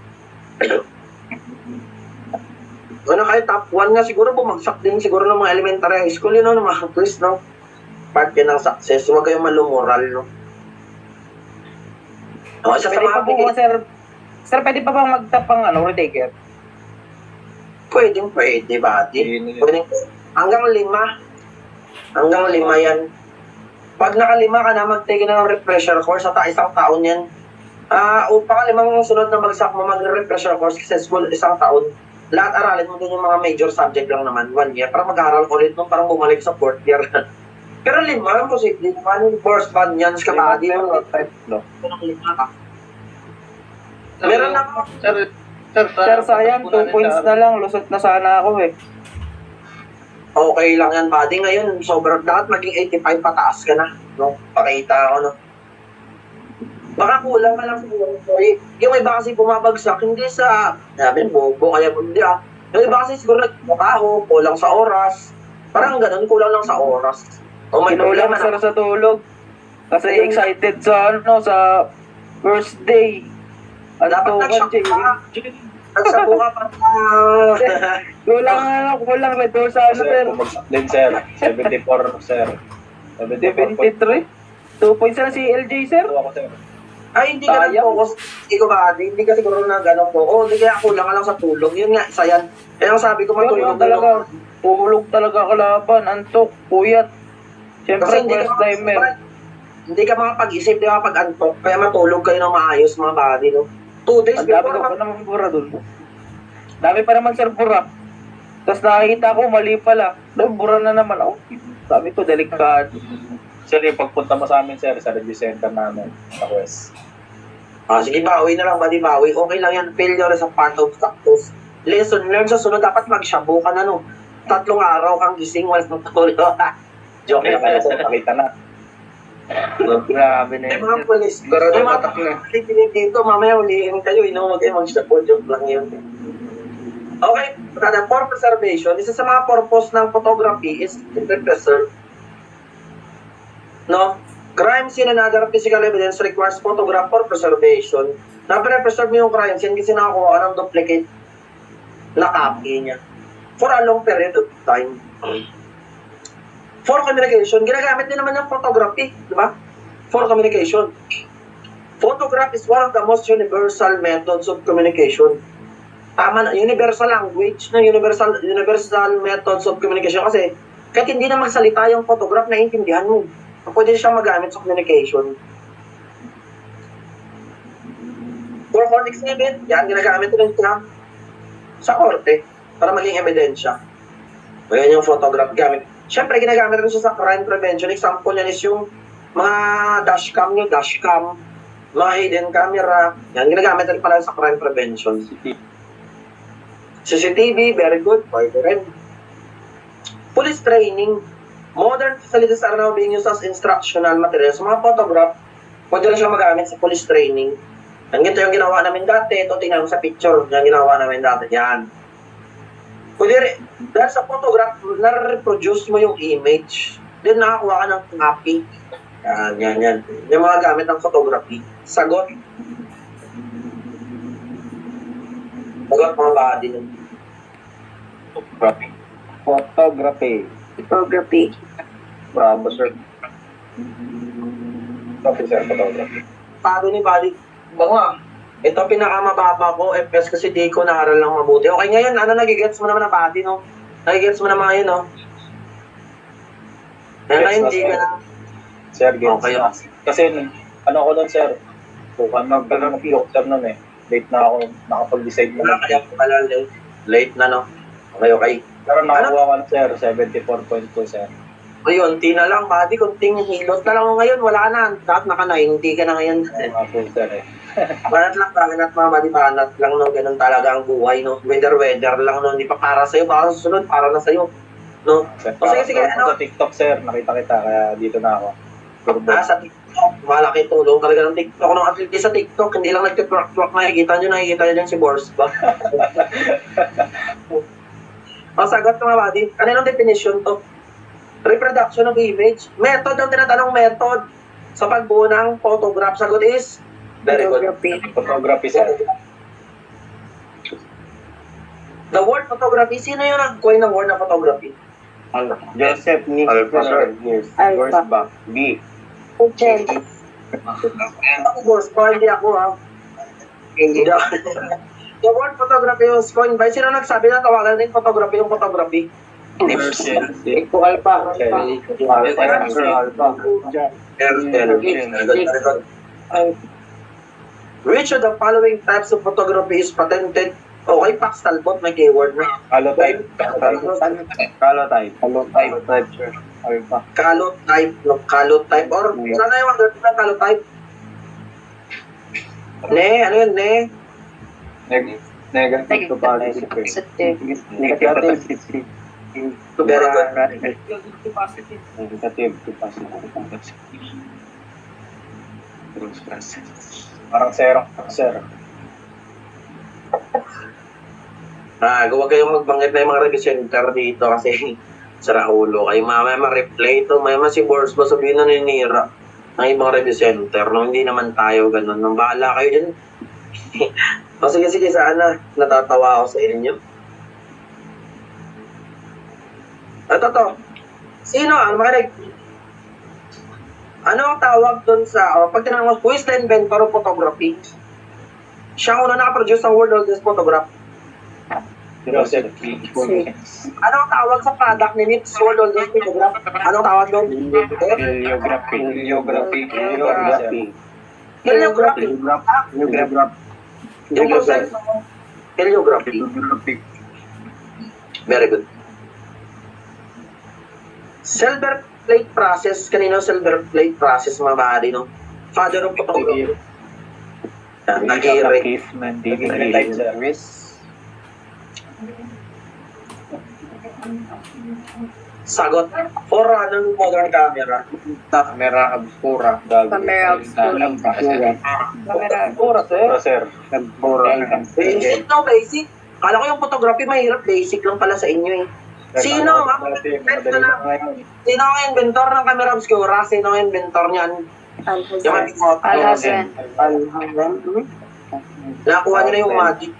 [SPEAKER 1] Ano kahit top 1 nga siguro bumagsak din siguro ng mga elementary high school, yun, no, ng mga quiz, no? Part yan ng success. Huwag kayong malumural, no? O, isa sa
[SPEAKER 2] Pwede
[SPEAKER 1] mga
[SPEAKER 2] pa po, sir, pwede pa bang magtapang retaker?
[SPEAKER 1] pwede, buddy. Pwedeng, hanggang 5 yan. Pag naka-5 ka na, mag-take na ng refresher course at isang taon yan. Upang 5 sunod na bagsak mo mag-refresher course successful isang taon. Lahat aralin mo din yung mga major subject lang naman, 1 year. Para mag-aaral ulit nung parang bumalik sa 4th year. Pero 5, ang posible naman, first band yan, ska buddy. Meron na ako.
[SPEAKER 2] Sir, sayang, 2 points na lang. Lusot na sana ako eh.
[SPEAKER 1] Okay lang yan, buddy. Ngayon, sobrang dapat maging 85 pataas ka na. No? Pakita ako, no? Baka kulang ka lang siguro. Yung iba kasi bumabagsak, hindi sa, sabi, bobo, kaya hindi Yung iba kasi siguro nagtrabaho, kulang sa oras. Parang ganun, kulang lang sa oras. O may
[SPEAKER 2] Kinulang
[SPEAKER 1] problema
[SPEAKER 2] sir
[SPEAKER 1] na.
[SPEAKER 2] sa tulog. Kasi excited sa first day.
[SPEAKER 1] Dapat nag-shock ka. Nagsapo ka pa.
[SPEAKER 2] Kulang red door sa
[SPEAKER 3] Sir,
[SPEAKER 2] sir.
[SPEAKER 3] bumagsak din, sir. 74, sir. 74.
[SPEAKER 2] 73. 2 points na si LJ, sir.
[SPEAKER 3] Ako, sir.
[SPEAKER 1] Ay, hindi ka nag-focus. Hindi ko ba? Hindi ka siguro na gano'n po. Hindi kaya kulang ka lang sa tulog. Yun nga, isa yan. Kaya ang sabi ko, matulog
[SPEAKER 2] talaga. Tulog talaga kalaban. Antok. Puyat. Siyempre, first timer.
[SPEAKER 1] Hindi ka makapag-isip, di ba, pag-antok. Kaya matulog kayo ng maayos, mga body, no? 2 days
[SPEAKER 2] Ang dami
[SPEAKER 1] before,
[SPEAKER 2] ko pa naman bura dun. Dami pa naman sir bura. Tapos nakikita ko mali pala. Bura na naman ako. Sabi ko, delikado.
[SPEAKER 3] Sir, yung pagpunta mo sa amin, sir, sa review center namin, sa Quest.
[SPEAKER 1] sige, bawi na lang, buddy, bawi. Okay lang yan. Failure is a part of success. Lesson learned sa sunod, dapat mag-shabu ka na, no? 3 araw kang gising, walang tulog.
[SPEAKER 3] Joke lang kayo, sir, nakita na.
[SPEAKER 2] Grabe na
[SPEAKER 1] May
[SPEAKER 2] yun.
[SPEAKER 1] mga police.
[SPEAKER 2] Pero
[SPEAKER 1] May mga
[SPEAKER 2] matak na.
[SPEAKER 1] police dito, mamaya ulihin kayo, inuwag kayo mag-shabu. Joke lang yun. Okay, for preservation, isa sa mga purpose ng photography is to preserve. No? Crime scene and other physical evidence requires photograph for preservation. Na preserve mo yung crime scene kasi nakakuha ng duplicate na copy niya for a long period of time. For communication, ginagamit din naman yung photography, di ba? For communication. Photograph is one of the most universal methods of communication. Tama na, universal language, no? Universal methods of communication kasi kahit hindi na magsalita yung photograph, naiintindihan mo. Pwede siyang magamit sa communication. For court exhibit, yan, ginagamit rin siya sa korte para maging ebidensya. Ayan yung photograph gamit. Siyempre, ginagamit rin siya sa crime prevention. Example yan is yung mga dashcam, mga hidden camera. Yan, ginagamit rin pala sa crime prevention. CCTV, very good. Pwede rin. Police training. Modern facilities are now being used as instructional materials. Mga photograph, pwede rin siya magamit sa police training. Ang ganito yung ginawa namin dati. Ito, tingnan mo sa picture. Yung ginawa namin dati. Yan. Pwede rin. Dahil sa photograph, na-reproduce mo yung image. Then, nakakuha ka ng copy. Yan. Yung mga gamit ng photography. Sagot. Sagot, mga body nun.
[SPEAKER 3] Photography.
[SPEAKER 2] Photography.
[SPEAKER 3] Bravo, sir. Copy, sir, photography.
[SPEAKER 1] Sabi ni Bali, baka, ito pinakamababa ko, FS kasi di ko naaral lang mabuti. Okay, ngayon, ano, nagigets mo naman ang body, no? Nagigets mo naman yun, no? Kaya ngayon,
[SPEAKER 3] Gets
[SPEAKER 1] di
[SPEAKER 3] na,
[SPEAKER 1] ka na.
[SPEAKER 3] Sir, gets
[SPEAKER 1] Okay.
[SPEAKER 3] na. Kasi, ano ko nun, sir? Bukan mag-vlog, sir, nun eh. Late na ako, nakapag-decide
[SPEAKER 1] Wala,
[SPEAKER 3] na.
[SPEAKER 1] kaya pala late na, no? Okay, okay.
[SPEAKER 3] Pero nakakuha ko na, sir, 74.2, sir.
[SPEAKER 1] Ayun, unti na lang, body, kunting hilot na lang ako ngayon, wala ka na. Dapat naka-90 ka na ngayon.
[SPEAKER 3] Mga po, sir, eh.
[SPEAKER 1] Banat lang, banat mga body, banat lang, no? Ganun talaga ang buhay, no? Weather lang, no? Hindi pa para sa'yo, baka susunod, para na sa'yo, no?
[SPEAKER 3] Sir,
[SPEAKER 1] O sige, sige, ano?
[SPEAKER 3] Sa TikTok, sir, nakita kita, kaya dito na ako. Turbo.
[SPEAKER 1] Sa TikTok, malaki tulong talaga ng TikTok. Nung at least sa TikTok, hindi lang nagtitwerk-twerk, nakikita nyo dyan si Boris ba? Ang sagot ng mga body, ano yung definition to? Reproduction of image. Method ang tinatanong method sa pagbuo ng photograph. Sagot is? Very good.
[SPEAKER 3] Photography, sir.
[SPEAKER 1] The word photography, sino yung nag-coin ng word na photography?
[SPEAKER 4] Joseph
[SPEAKER 3] Alpha, sir.
[SPEAKER 4] Nicholas B.
[SPEAKER 1] Ako, Boris ba? Hindi ako, ha? Hindi ako. The word photography was coined by, sino nagsabi na tawagan din photography yung photography?
[SPEAKER 4] Ito Alpha.
[SPEAKER 1] Which of the following types of photography is patented? Okay, Pax Talbot, may keyword na.
[SPEAKER 3] Holotype.
[SPEAKER 4] Calotype, sir. Alpha.
[SPEAKER 1] Calotype, no? Calotype, or sana yung wonder ng calotype? Ne, ano yun, ne?
[SPEAKER 4] Negative to positive.
[SPEAKER 2] Negative.
[SPEAKER 1] Very good.
[SPEAKER 4] Negative to positive.
[SPEAKER 3] Parang zero, sir.
[SPEAKER 1] Huwag kayong magbanggit na yung mga review center dito kasi sara ulo kayo. Mamaya ma-replay ito. Mamaya si Boris ba sabihin na ninira ng ibang review center. No, hindi naman tayo ganun. Nang bahala kayo dyan. O sige, sige, sana. Natatawa ako sa inyo. Ito to. Sino ang makinig? Ano ang tawag doon sa, pag tinanong mo, who is the inventor of photography? Siya ang una nakaproduce ng world oldest photograph.
[SPEAKER 3] Joseph.
[SPEAKER 1] Ano ang tawag sa product ni Nick's world oldest photograph? Anong tawag doon?
[SPEAKER 4] Heliography.
[SPEAKER 1] Heliography. Yung process ng heliography. Very good. Silver plate process. Kanino silver plate process, mga maaari, no? Father of photography. Nag-i-rate.
[SPEAKER 3] Nag-i-rate, sir.
[SPEAKER 1] Sagot. For anong modern camera?
[SPEAKER 2] Camera obscura.
[SPEAKER 5] Camera obscura.
[SPEAKER 3] Pura, sir.
[SPEAKER 1] Basic, no? Basic. Kala ko yung photography mahirap. Basic lang pala sa inyo, eh. Sino ang inventor ng camera obscura? Sino ang inventor niyan?
[SPEAKER 5] Alhazen.
[SPEAKER 1] Nakuha niyo na yung magic.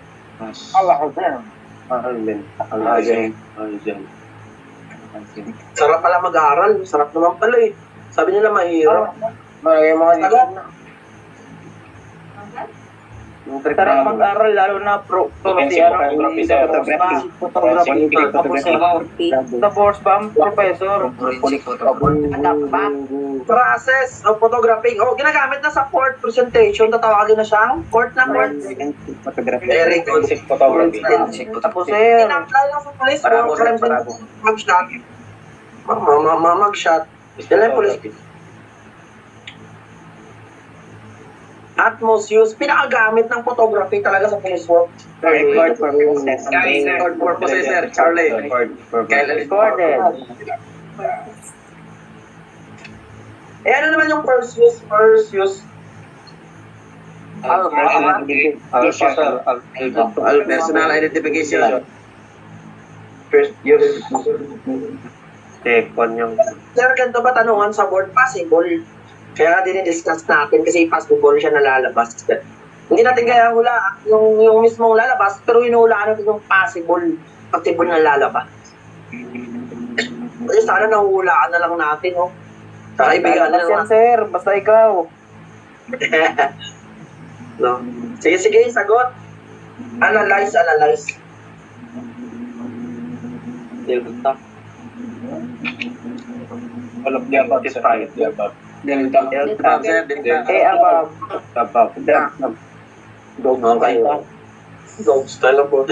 [SPEAKER 1] Sarap pala mag-aaral. Sarap naman pala, eh. Sabi nila mahirap. Sagot.
[SPEAKER 2] Sarap mag-aral, lalo na
[SPEAKER 3] Photography, sir.
[SPEAKER 2] Sa board ba ang professor?
[SPEAKER 1] Process of photography. Ginagamit na sa court presentation. Tatawagin na siyang court na court. Very good.
[SPEAKER 3] Basic photography.
[SPEAKER 2] Tapos sir.
[SPEAKER 1] In-apply lang sa police for crimes and mag-shot. Mag-shot. Yan lang yung police. Atmos use. Pinakagamit ng photography talaga sa police work.
[SPEAKER 4] Record purposes.
[SPEAKER 1] Record purposes, sir. Charlie.
[SPEAKER 2] Recorded.
[SPEAKER 1] Ano naman yung first use? First use. Personal identification. First use.
[SPEAKER 4] Second yung
[SPEAKER 1] Sir, ganito ba tanungan sa board? Possible. Kaya dinidiscuss natin kasi possible siya nalalabas. Hindi natin kaya hula yung mismong lalabas, pero hinuhulaan natin yung possible na lalabas. Kasi sana nahuhulaan na lang natin, oh. Kakaibigan
[SPEAKER 4] Lalabas yan,
[SPEAKER 1] na
[SPEAKER 4] sir. Basta ikaw.
[SPEAKER 1] no? Sige, sige, sagot. Analyze.
[SPEAKER 4] Delta.
[SPEAKER 3] All of the above, sir. All of the above.
[SPEAKER 4] Delta. Eh, above.
[SPEAKER 3] Above.
[SPEAKER 1] Okay. Dog style po.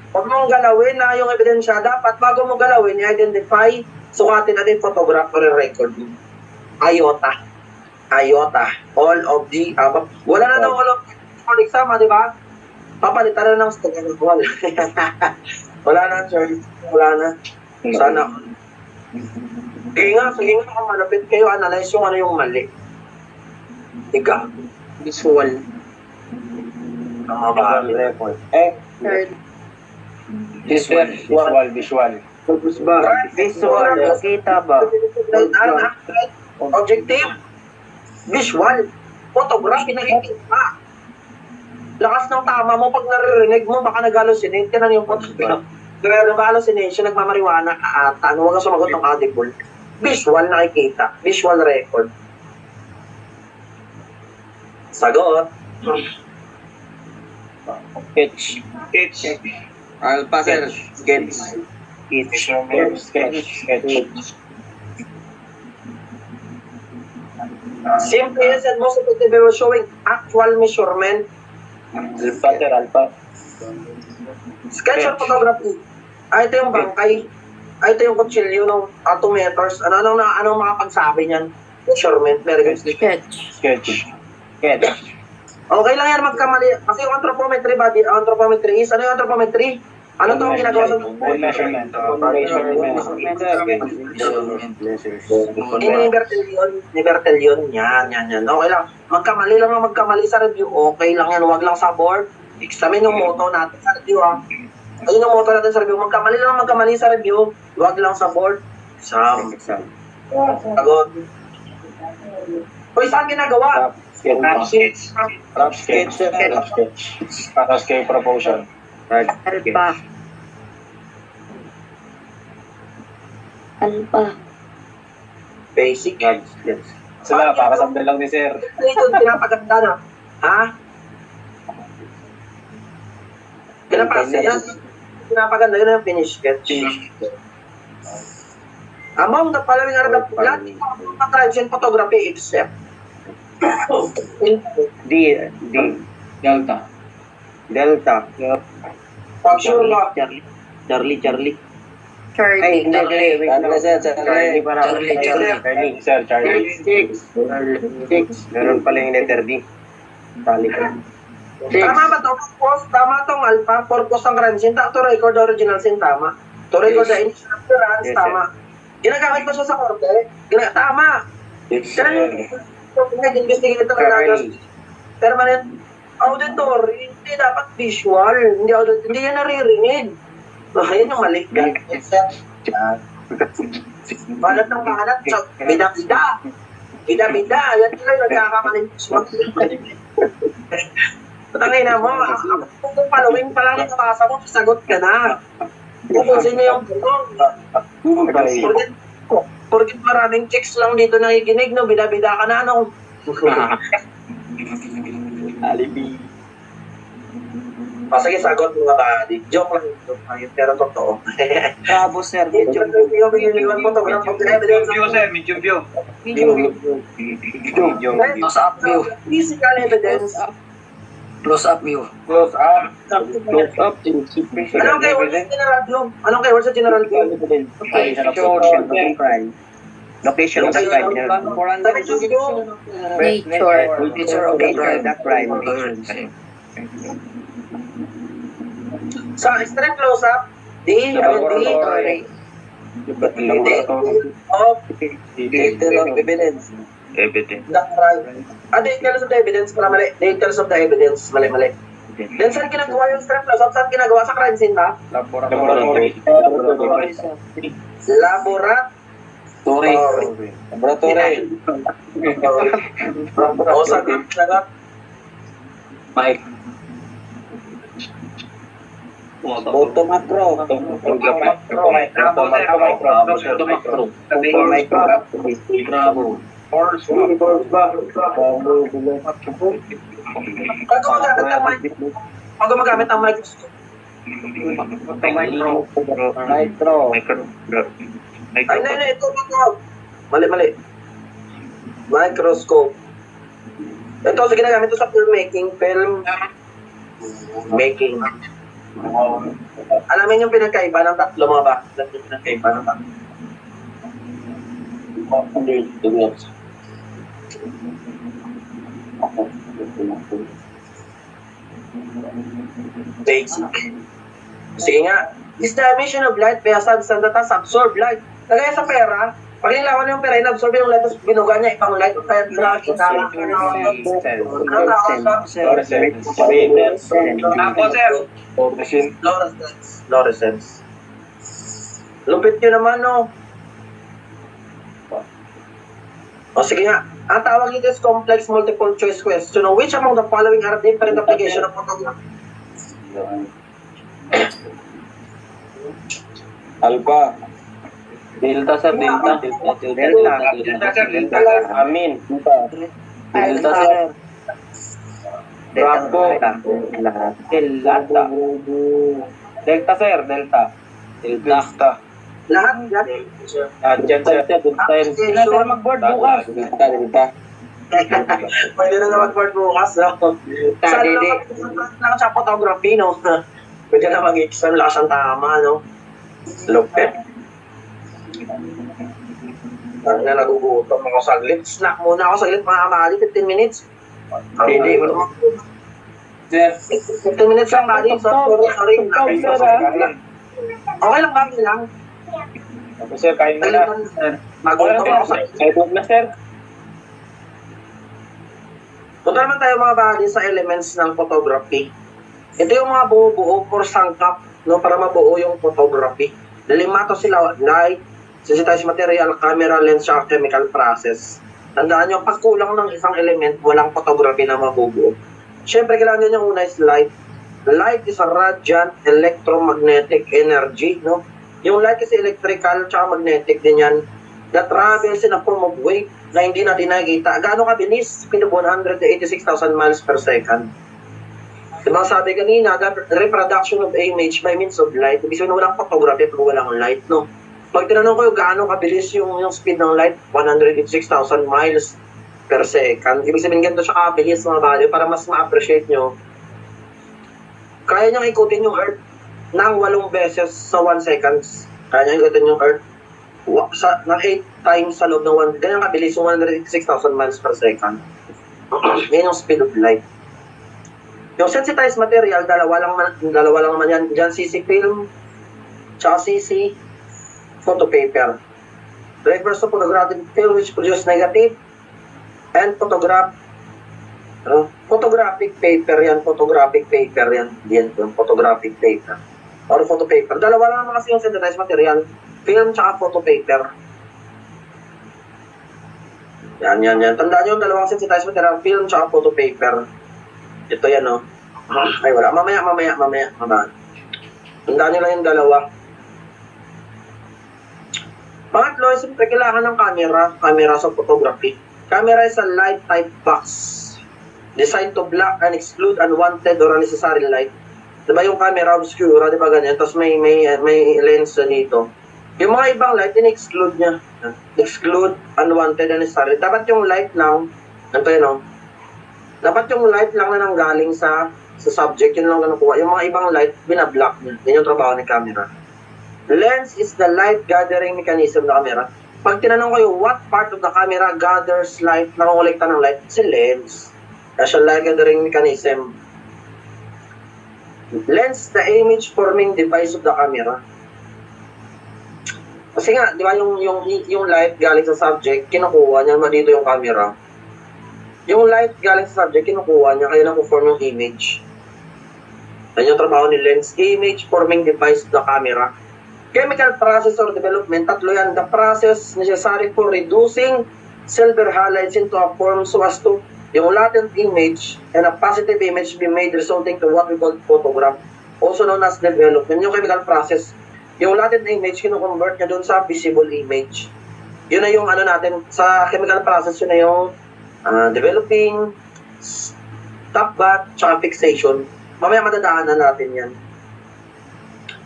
[SPEAKER 1] Huwag mong galawin na yung ebidensya. Dapat bago mo galawin, i-identify, sukatin natin photograph or record. Iota. All of the above. Wala na daw all of the exam, di ba? Papalitan na ng stock. Wala na, sir. Wala na. Sana. Sige nga, kung malapit kayo, analyze yung ano yung mali. Ika.
[SPEAKER 4] Visual.
[SPEAKER 3] Visual record.
[SPEAKER 5] Third.
[SPEAKER 3] Visual.
[SPEAKER 4] Visual. Kita ba?
[SPEAKER 1] Objective. Visual. Photograph, pinakikita. Lakas ng tama mo pag naririnig mo, baka nag-hallucinate. Tinan yung photograph. Kaya nag-hallucination, nagmamariwana ka ata. Ano, huwag kang sumagot ng audible. Visual nakikita. Visual record. Sagot.
[SPEAKER 3] Sketch.
[SPEAKER 4] Alpha, sir. Sketch.
[SPEAKER 3] Sketch.
[SPEAKER 1] Simple and most effective way of showing actual measurement.
[SPEAKER 3] Alpha, sir. Alpha.
[SPEAKER 1] Sketch or photography. Ito yung bangkay. Ito yung kutsilyo ng 2 meters. Anong makapagsabi niyan? Measurement. Very good.
[SPEAKER 5] Sketch.
[SPEAKER 1] Okay lang yan magkamali. Kasi yung anthropometry is, ano yung anthropometry? Ano to ang ginagawa sa
[SPEAKER 3] Measurement.
[SPEAKER 1] Hindi Bertel yun. Yan. Okay lang. Magkamali sa review. Okay lang yan. Huwag lang sa board. Examine yung motto natin sa review, ha. Ayun yung motto natin sa review. Magkamali sa review. Huwag lang sa board. Sagot. Hoy, saan ginagawa?
[SPEAKER 3] Sketch. Tapos kay proportion.
[SPEAKER 5] Alpha.
[SPEAKER 1] Basic.
[SPEAKER 3] Sila, pakasabdal lang ni sir.
[SPEAKER 1] Ito, pinapaganda na. Ha? Pinapaganda, yun ang finish sketch. Among the following are the lahat ng tribes in photography except
[SPEAKER 4] Delta.
[SPEAKER 1] Sure ba?
[SPEAKER 4] Charlie.
[SPEAKER 5] Third.
[SPEAKER 4] Charlie para
[SPEAKER 3] Charlie. Sir, Charlie.
[SPEAKER 4] Meron pala yung letter D. Charlie ka.
[SPEAKER 1] Tama ba to? Tama tong alpha. Purpose ng crime scene. To record the original scene. Tama. To record the initial appearance.
[SPEAKER 4] Yes,
[SPEAKER 1] Tama. Ginagamit ko siya sa korte. Tama. Investigator
[SPEAKER 4] Charlie.
[SPEAKER 1] permanent auditor. Hindi dapat visual. Hindi yan naririnig. Yan yung mali. Balat ng balat. Bida-bida. Bida-bida. Yan sila yung nagkakamali. Tangay na mo. Kung palawing pa lang yung nabasa mo, sagot ka na. Kung sino yung bulong. Porkit maraming chicks lang dito nakikinig, no? Bida-bida ka na, no?
[SPEAKER 4] Alibi.
[SPEAKER 1] Sige, sagot mga buddy. Joke lang yun, pero totoo.
[SPEAKER 4] Bravo, sir.
[SPEAKER 1] Medyo photograph of the evidence.
[SPEAKER 4] Close up view.
[SPEAKER 1] Physical evidence.
[SPEAKER 4] Close up view.
[SPEAKER 1] Anong keyword sa general view? Anong keyword sa general view?
[SPEAKER 4] Location of the crime. Nature of the crime.
[SPEAKER 1] Sa extreme close-up, D of
[SPEAKER 4] Evidence.
[SPEAKER 1] the crime. Details of the evidence, pala mali. Details of the evidence, mali. Then saan ginagawa yung extreme close-up? Saan ginagawa sa crime scene, ha?
[SPEAKER 3] Laboratory.
[SPEAKER 1] O, sagot.
[SPEAKER 4] Photo macro.
[SPEAKER 1] Pag gumagamit ng microscope. Ay, ito. Mali. Microscope. Ito, sige ginagamit ito sa filmmaking, film making. Alamin yung pinagkaiba ng tatlo mga ba? Yung pinagkaiba ng tatlo. Basic. Sige nga. Is the emission of light via substance that has absorbed light. Kagaya sa pera, pag nilawan yung pera, inabsorb yung light, tapos binuga niya ibang light, kaya pinakita lang. Fluorescence. Lupit nyo naman, no? O sige nga, ang tawag nito is complex multiple choice question. Which among the following are different application of photography?
[SPEAKER 3] Alpha.
[SPEAKER 2] Delta, sir. Delta.
[SPEAKER 3] Amin.
[SPEAKER 2] Delta, sir. Bravo. Delta. Delta, sir. Delta. Delta.
[SPEAKER 1] Lahat, yan.
[SPEAKER 3] Dyan, sir.
[SPEAKER 2] Sir, mag-board bukas.
[SPEAKER 1] Pwede na naman mag-board bukas, no? Sana lang sa photography, no? Pwede na mag-exam, lakas ang tama, no? Lupit. Parang na nagugutom ako saglit. Snack muna ako saglit, mga kamali, 15 minutes. Hindi mo naman. 15 minutes lang, kamali. Sorry. Okay lang, kami lang.
[SPEAKER 3] Sir, kain mo na.
[SPEAKER 1] Nagutom ako saglit.
[SPEAKER 3] Kain na, sir.
[SPEAKER 1] Punta naman tayo mga bahagi sa elements ng photography. Ito yung mga buo-buo for sangkap, no, para mabuo yung photography. 5 to sila: light, sensitized material, camera, lens, at chemical process. Tandaan nyo, pag kulang ng isang element, walang photography na mabubuo. Siyempre, kailangan nyo yung una is light. Light is a radiant electromagnetic energy, no? Yung light is electrical tsaka magnetic din yan, that travels in a form of wave na hindi natin nakikita. Gaano kabilis? Speed of 186,000 miles per second. Diba sabi kanina, the reproduction of image by means of light. Ibig sabihin walang photography pag walang light, no? Pag tinanong ko yung gaano kabilis yung speed ng light, 186,000 miles per second. Ibig sabihin ganito siya kabilis mga value para mas ma-appreciate nyo. Kaya niyang ikutin yung Earth ng 8 beses sa 1 seconds. Kaya niyang ikutin yung Earth ng 8 times sa loob ng 1. Ganyan kabilis yung 186,000 miles per second. Yan yung speed of light. Yung sensitized material, dalawa lang naman yan. Diyan CC film, tsaka CC photopaper. Refers to photographic film which produce negative and photographic paper yan. Photographic paper yan. Yan yung photographic paper. Or photopaper. Dalawa lang naman kasi yung sensitized material. Film tsaka photopaper. Yan. Tandaan nyo yung dalawang sensitized material, film tsaka photopaper. Ito yan, no? Ay, wala. Mamaya. Tandaan nyo lang yung dalawa. Pangatlo, siyempre, kailangan ng camera sa photography. Camera is a light type box designed to block and exclude unwanted or unnecessary light. Diba yung camera obscura, diba ganyan? Tapos may lens dito. Yung mga ibang light, in-exclude niya. Exclude unwanted and unnecessary. Dapat yung light lang, ito yun, no? Dapat yung light lang na nanggaling sa subject, yun lang nakuha. Yung mga ibang light, binablock niya. Yan yung trabaho ng camera. Lens is the light gathering mechanism ng camera. Pag tinanong kayo, what part of the camera gathers light, nakukolekta ng light? Si lens. Kasi light gathering mechanism. Lens, the image forming device of the camera. Kasi nga, di ba yung light galing sa subject, kinukuha niya, dito yung camera. Yung light galing sa subject, kinukuha niya, kaya nakuform yung image. Yan yung trabaho ni lens. Image forming device of the camera. Chemical process or development, tatlo yan. The process necessary for reducing silver halides into a form so as to yung latent image and a positive image be made resulting to what we call photograph. also known as development, yung chemical process. Yung latent image, kino-convert niya doon sa visible image. Yun na yung ano natin, sa chemical process, yun na yung developing, stop back, tsaka fixation. Mamaya madadaanan natin yan.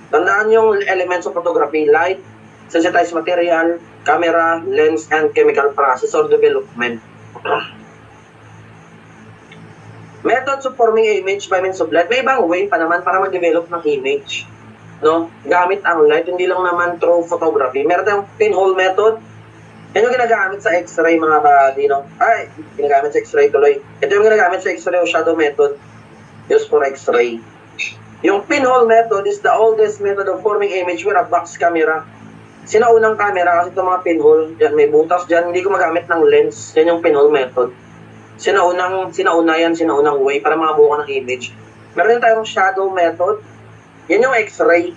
[SPEAKER 1] Tandaan yung elements of photography: light, sensitized material, camera, lens, and chemical process or development. Methods of forming image by means of light. May ibang way pa naman para mag-develop ng image. No? Gamit ang light, hindi lang naman through photography. Meron tayong pinhole method. Yan yung ginagamit sa X-ray, mga buddy, no? Ay, ginagamit sa X-ray tuloy. Ito yung ginagamit sa X-ray o shadow method used for X-ray. Yung pinhole method is the oldest method of forming image with a box camera. Sinaunang camera kasi itong mga pinhole, dyan, may butas dyan, hindi ko magamit ng lens. Yan yung pinhole method. Sinaunang way para makabuo ka ng image. Meron din tayong shadow method. Yan yung X-ray.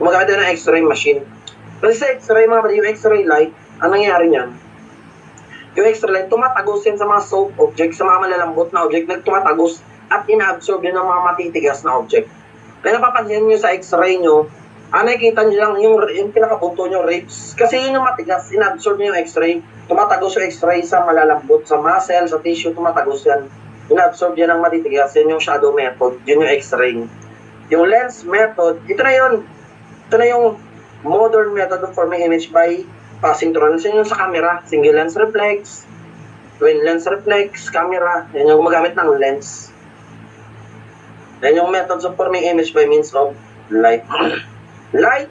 [SPEAKER 1] Gumagamit tayo ng X-ray machine. Kasi sa X-ray, mga yung X-ray light, ang nangyayari niyan, yung X-ray light, tumatagos yan sa mga soft object, sa mga malalambot na object, nagtumatagos at ina-absorb yun ng mga matitigas na object. Kaya napapansin nyo sa X-ray nyo, nakikita nyo lang yung pinakabunto nyo, ribs. Kasi yun yung matigas, ina-absorb nyo yung X-ray, tumatagos yung X-ray sa malalambot, sa muscle, sa tissue, tumatagos yan. Ina-absorb yan ng matitigas, yan yung shadow method, yun yung X-ray. Yung lens method, ito na yun. Ito na yung modern method of forming image by passing through lens. Yun yung sa camera, single lens reflex, twin lens reflex, camera. Yan yung gumagamit ng lens. Yan yung methods of forming image by means of light. Light,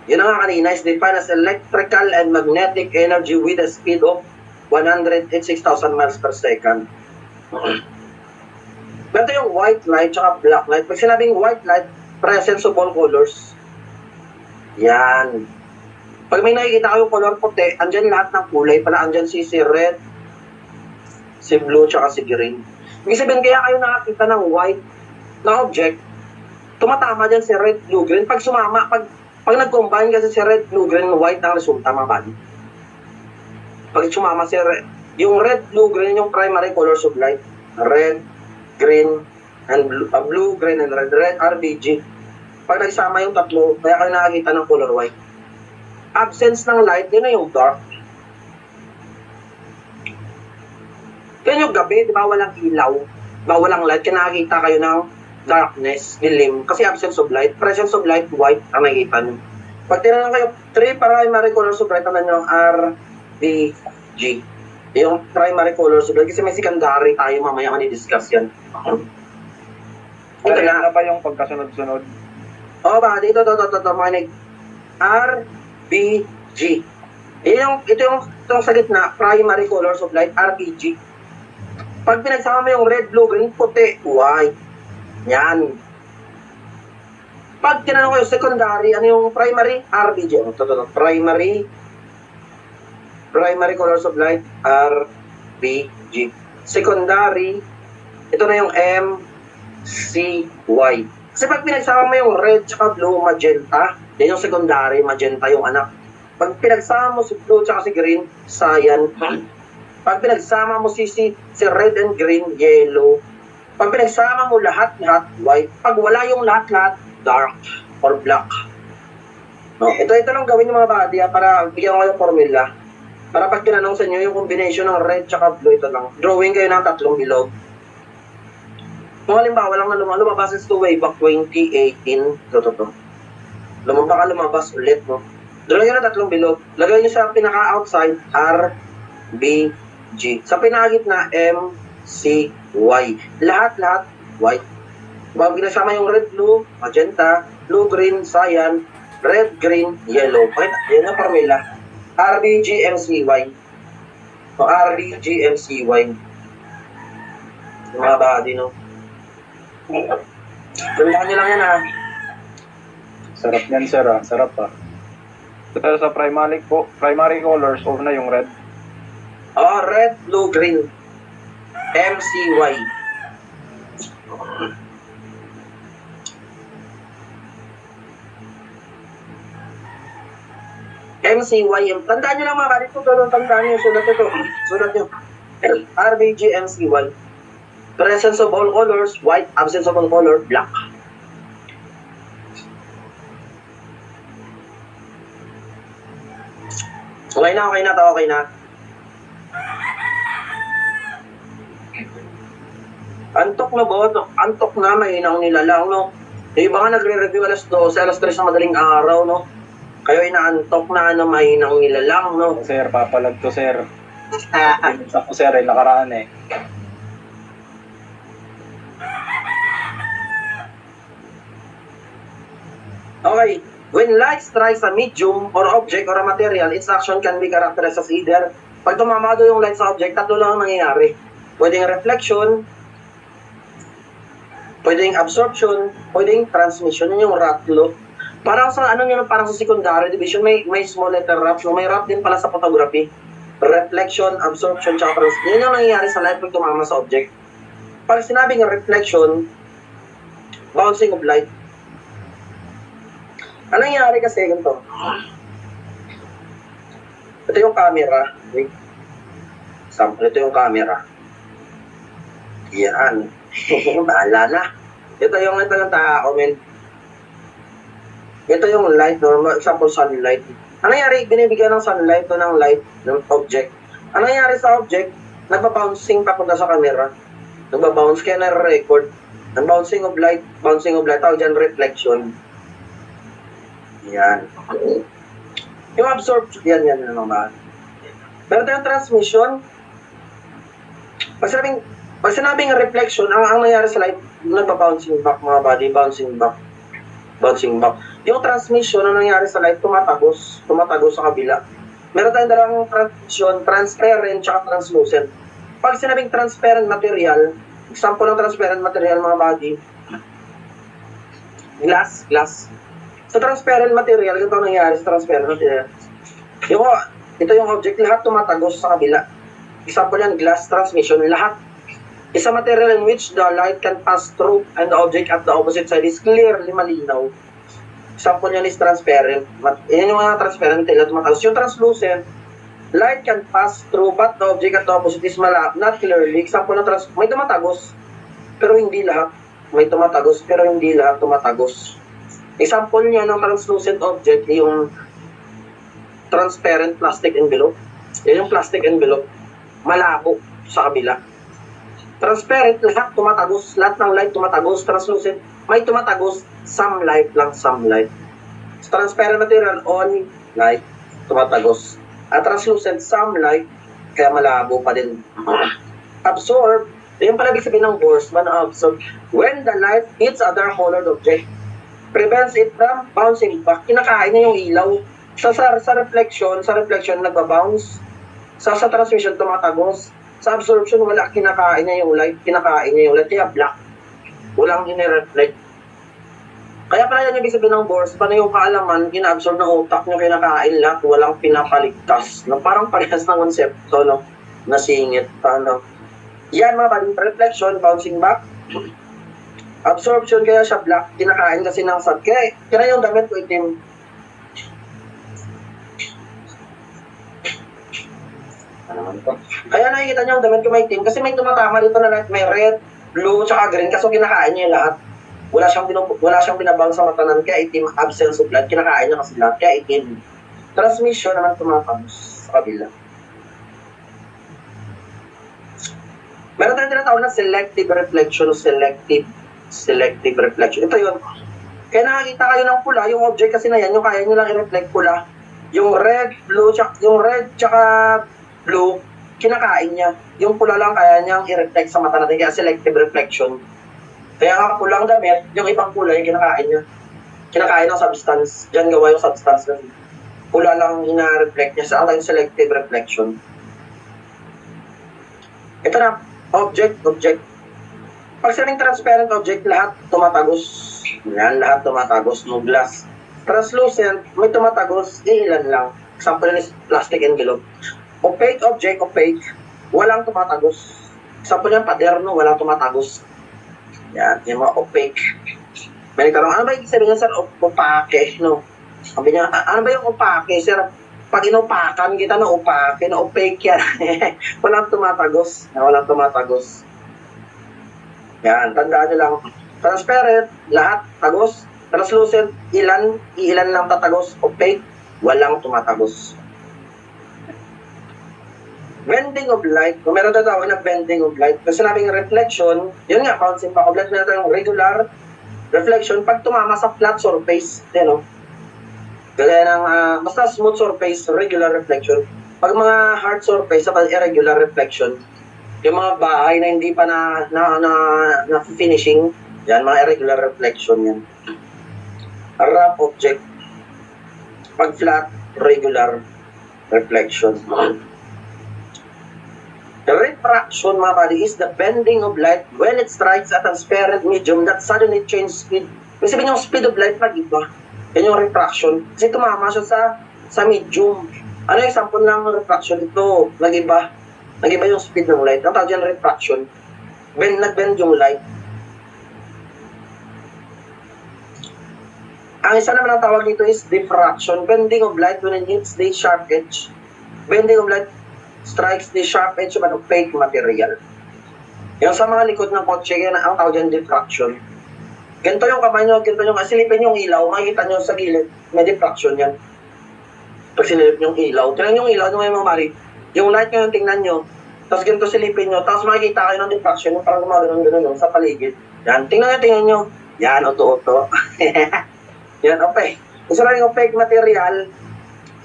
[SPEAKER 1] yun nga kanina, is defined as electrical and magnetic energy with a speed of 186,000 miles per second. Ganito yung white light tsaka black light. Pag sinabing white light, presence of all colors. Yan. Pag may nakikita kayong color puti, andyan lahat ng kulay. Pala andyan si red, si blue, tsaka si green. Ibig sabihin, kaya kayo nakakita ng white na object, tumatama dyan si red, blue, green. Pag sumama, pag nag-combine kasi si red, blue, green, white ang resulta, mga bali. Pag sumama si red, yung red, blue, green, yung primary colors of light. Red, green, and blue, green, and red. Red, RBG. Pag nagsama yung tatlo, kaya kayo nakakita ng color white. Absence ng light, yun na yung dark. Kaya yung gabi, di ba walang ilaw, ba walang light, kaya nakakita kayo ng darkness, dilim, kasi absence of light. Presence of light, white, ang nakikita nyo. Pag tinanong kayo, 3 primary colors of light, ano nyo, RBG. Yung primary colors of light, kasi may secondary tayo, mamaya mani-discuss yan. Ito na.
[SPEAKER 3] Ano ba yung pagkasunod-sunod?
[SPEAKER 1] Oo ba, dito, makinig. RBG. Ito yung sa gitna, primary colors of light, RBG. Pag pinagsama mo yung red, blue, green, puti, white. Yan. Pag tinanong ko yung secondary, ano yung primary? RBG. Primary colors of light, RBG. Secondary, ito na yung MCY. Kasi pag pinagsama mo yung red tsaka blue, magenta, yan yung secondary, magenta yung anak. Pag pinagsama mo si blue tsaka si green, cyan. Pag pinagsama mo si red and green, yellow. Pag pinagsama mo lahat, white. Pag wala yung lahat, dark or black. No, ito lang gawin ng mga body para bigyan ko yung formula. Para pag tinanong sa inyo yung combination ng red tsaka blue, ito lang. Drawing kayo ng tatlong bilog. Kung halimbawa lang na lumabas ito way back 2018. Ito. Lumabas ulit, no? Drawing nyo ng tatlong bilog. Lagay nyo sa pinaka-outside, R, B, G. Sa pinakagitna, M, C, Y. Lahat, white. Pag ginasama yung red, blue, magenta, blue, green, cyan, red, green, yellow. Okay, yan ang formula. RBGMCY. O RBGMCY. Yung mga body, no? Tandaan nyo lang yan, ha?
[SPEAKER 3] Sarap yan, sir. Sarap, ha? Pero sa primary colors, off na yung red.
[SPEAKER 1] Red, blue, green. MCY. MCY. Tandaan nyo lang mga kalit po. Tandaan nyo. Sulat nyo. RBG MCY. Presence of all colors, white. Absence of all color, black. Okay na, okay na to, okay na. Antok na ba? Antok na, mahinang nilalang, no? Yung iba nga nagre-review alas 12, alas 3 na madaling araw, no? Kayo inaantok na, mahinang nilalang, no?
[SPEAKER 3] Sir, papalag ko, sir. Pinunta ko, sir, nakaraan eh.
[SPEAKER 1] Okay. When light strikes a medium or object or a material, its action can be characterized as either, pag tumamado yung light sa object, tatlo lang ang nangyayari. Pwedeng reflection, pwedeng absorption, pwedeng transmission. Yun yung ratlo. Parang sa ano yun, parang sa secondary division, may small letter rap. So may rap din pala sa photography. Reflection, absorption, tsaka transmission. Yun yung nangyayari sa light pag tumama sa object. Pag sinabing reflection, bouncing of light. Ano nangyayari kasi ganito? Ito yung camera. Wait. Sample, ito yung camera. Yan. Bahala na. Ito yung tao, men. Ito yung light, normal, example, sunlight. Ano nangyayari? Binibigyan ng sunlight o ng light ng object. Ano nangyayari sa object? Nagpa-bouncing papunta sa camera. Nagpa-bounce, kaya na-record. Ang bouncing of light, tawag dyan reflection. Yan. Yung absorption, yan naman. Meron tayong transmission. Pag sinabing reflection, ang nangyari sa light, nagpa-bouncing back mga body, bouncing back. Yung transmission, ang nangyari sa light, tumatagos sa kabila. Meron tayong dalawang transmission, transparent tsaka translucent. Pag sinabing transparent material, example ng transparent material mga body, glass. Sa transparent material, ito ang nangyari sa transparent material. Ito yung object, lahat tumatagos sa kabila. Example yan, glass transmission, lahat. Is a material in which the light can pass through and the object at the opposite side is clearly malinaw. Example yan is transparent. Yan yung mga transparent material, tumatagos. Yung translucent, light can pass through but the object at the opposite is not clearly. Example ng may tumatagos, pero hindi lahat. May tumatagos, pero hindi lahat tumatagos. Example niya ng translucent object, yung transparent plastic envelope. Yan yung plastic envelope. Malabo sa kabila. Transparent, lahat tumatagos. Lahat ng light tumatagos. Translucent, may tumatagos. Some light lang, some light. So, transparent material, on light, tumatagos. At translucent, some light, kaya malabo pa din. Absorb, yung pala ibig sabihin ng Bors, absorb. When the light hits a dark colored object, prevents it from bouncing back. Kinakain niya yung ilaw. Sa reflection, nagba-bounce. Sa transmission, tumatagos. Sa absorption, wala. Kinakain niya yung light. Kaya black. Walang inireflect. Kaya pala yan yung ibig sabihin ng Bors, paano yung kaalaman, gina-absorb ng utak niya, kinakain lahat, walang pinapaligtas. No? Parang parehas ng konsepto, no? Nasingit. Paano? Yan mga paling reflection, bouncing back. Absorption, kaya siya black, kinakain kasi ng sad. Kaya yung damit ko itim. Kaya nakikita niyo yung damit ko may itim kasi may tumatama dito na light, may red, blue, tsaka green, kaso kinakain niya yung lahat. Wala siyang binabang sa matanan, kaya itim, absence of blood, kinakain niya kasi lahat, kaya itim. Transmission naman tumatapos sa kabila. Meron tayong tinatawag na selective reflection o selective reflection. Ito yun. Kaya nakakita kayo ng pula, yung object kasi na yan, yung kaya nyo lang i-reflect pula. Yung red, tsaka blue, kinakain niya. Yung pula lang kaya niyang i-reflect sa mata natin, kaya selective reflection. Kaya nga pulang damit, yung ibang kulay, kinakain niya. Kinakain ng substance. Diyan gawa yung substance kasi. Pula lang ina-reflect niya sa ang selective reflection. Ito na, object. Pag sinabing transparent object, lahat tumatagos. Yan, lahat tumatagos. No glass. Translucent, may tumatagos, ilan lang. Example is plastic envelope. Opaque object, walang tumatagos. Example yan, paderno, walang tumatagos. Yan, yung mga opaque. May nagkaroon, ano ba yung sabi niya, sir? Opake, no? Sabi niya, ano ba yung opake, sir? Pag inupakan kita na opake, na opaque yan. Walang tumatagos. Yan, tandaan nyo lang. Transparent, lahat tagos. Translucent, ilan lang tatagos. Opaque, walang tumatagos. bending of light, kung meron tatawag na bending of light, kasi sinabing reflection, yun nga, bouncing back of light, meron tayong regular reflection pag tumama sa flat surface, you know. Gaya ng, basta smooth surface, regular reflection. Pag mga hard surface, sa irregular reflection, yung mga bahay na hindi pa na finishing, yan, mga irregular reflection yan. Rough object, pag flat, regular reflection. The refraction, mga buddy, is the bending of light when it strikes a transparent medium that suddenly changes speed. Kasi sabihin yung speed of light nag-iba. Yan yung refraction. Kasi tumama siya sa medium. Ano yung example ng refraction? Ito, nag-iba. Nag-iba yung speed ng light. Ang tawag dyan refraction. Nag-bend yung light. Ang isa naman ang tawag dito is diffraction. Bending of light when it hits the sharp edge. Bending of light strikes the sharp edge of an opaque material. Yung sa mga likod ng kotse, yan ang tawag dyan diffraction. Ganito yung kamay nyo, ganito yung silipin yung ilaw, makikita nyo sa gilid, may diffraction yan. Pag silip yung ilaw, tingnan yung ilaw, nung may mamari, yung light nyo yung tingnan nyo, tapos ganito silipin nyo, tapos makikita kayo ng diffraction, yung parang gumagano'n sa paligid. Yan, tingnan nyo. Yan, auto-auto. Yan, opaque. Isa lang yung opaque material,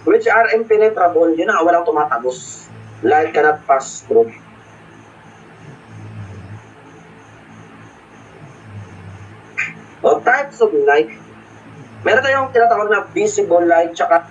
[SPEAKER 1] which are impenetrable, yun ang walang tumatagos. Light cannot pass through. O types of light, meron tayong tinatawag na visible light, tsaka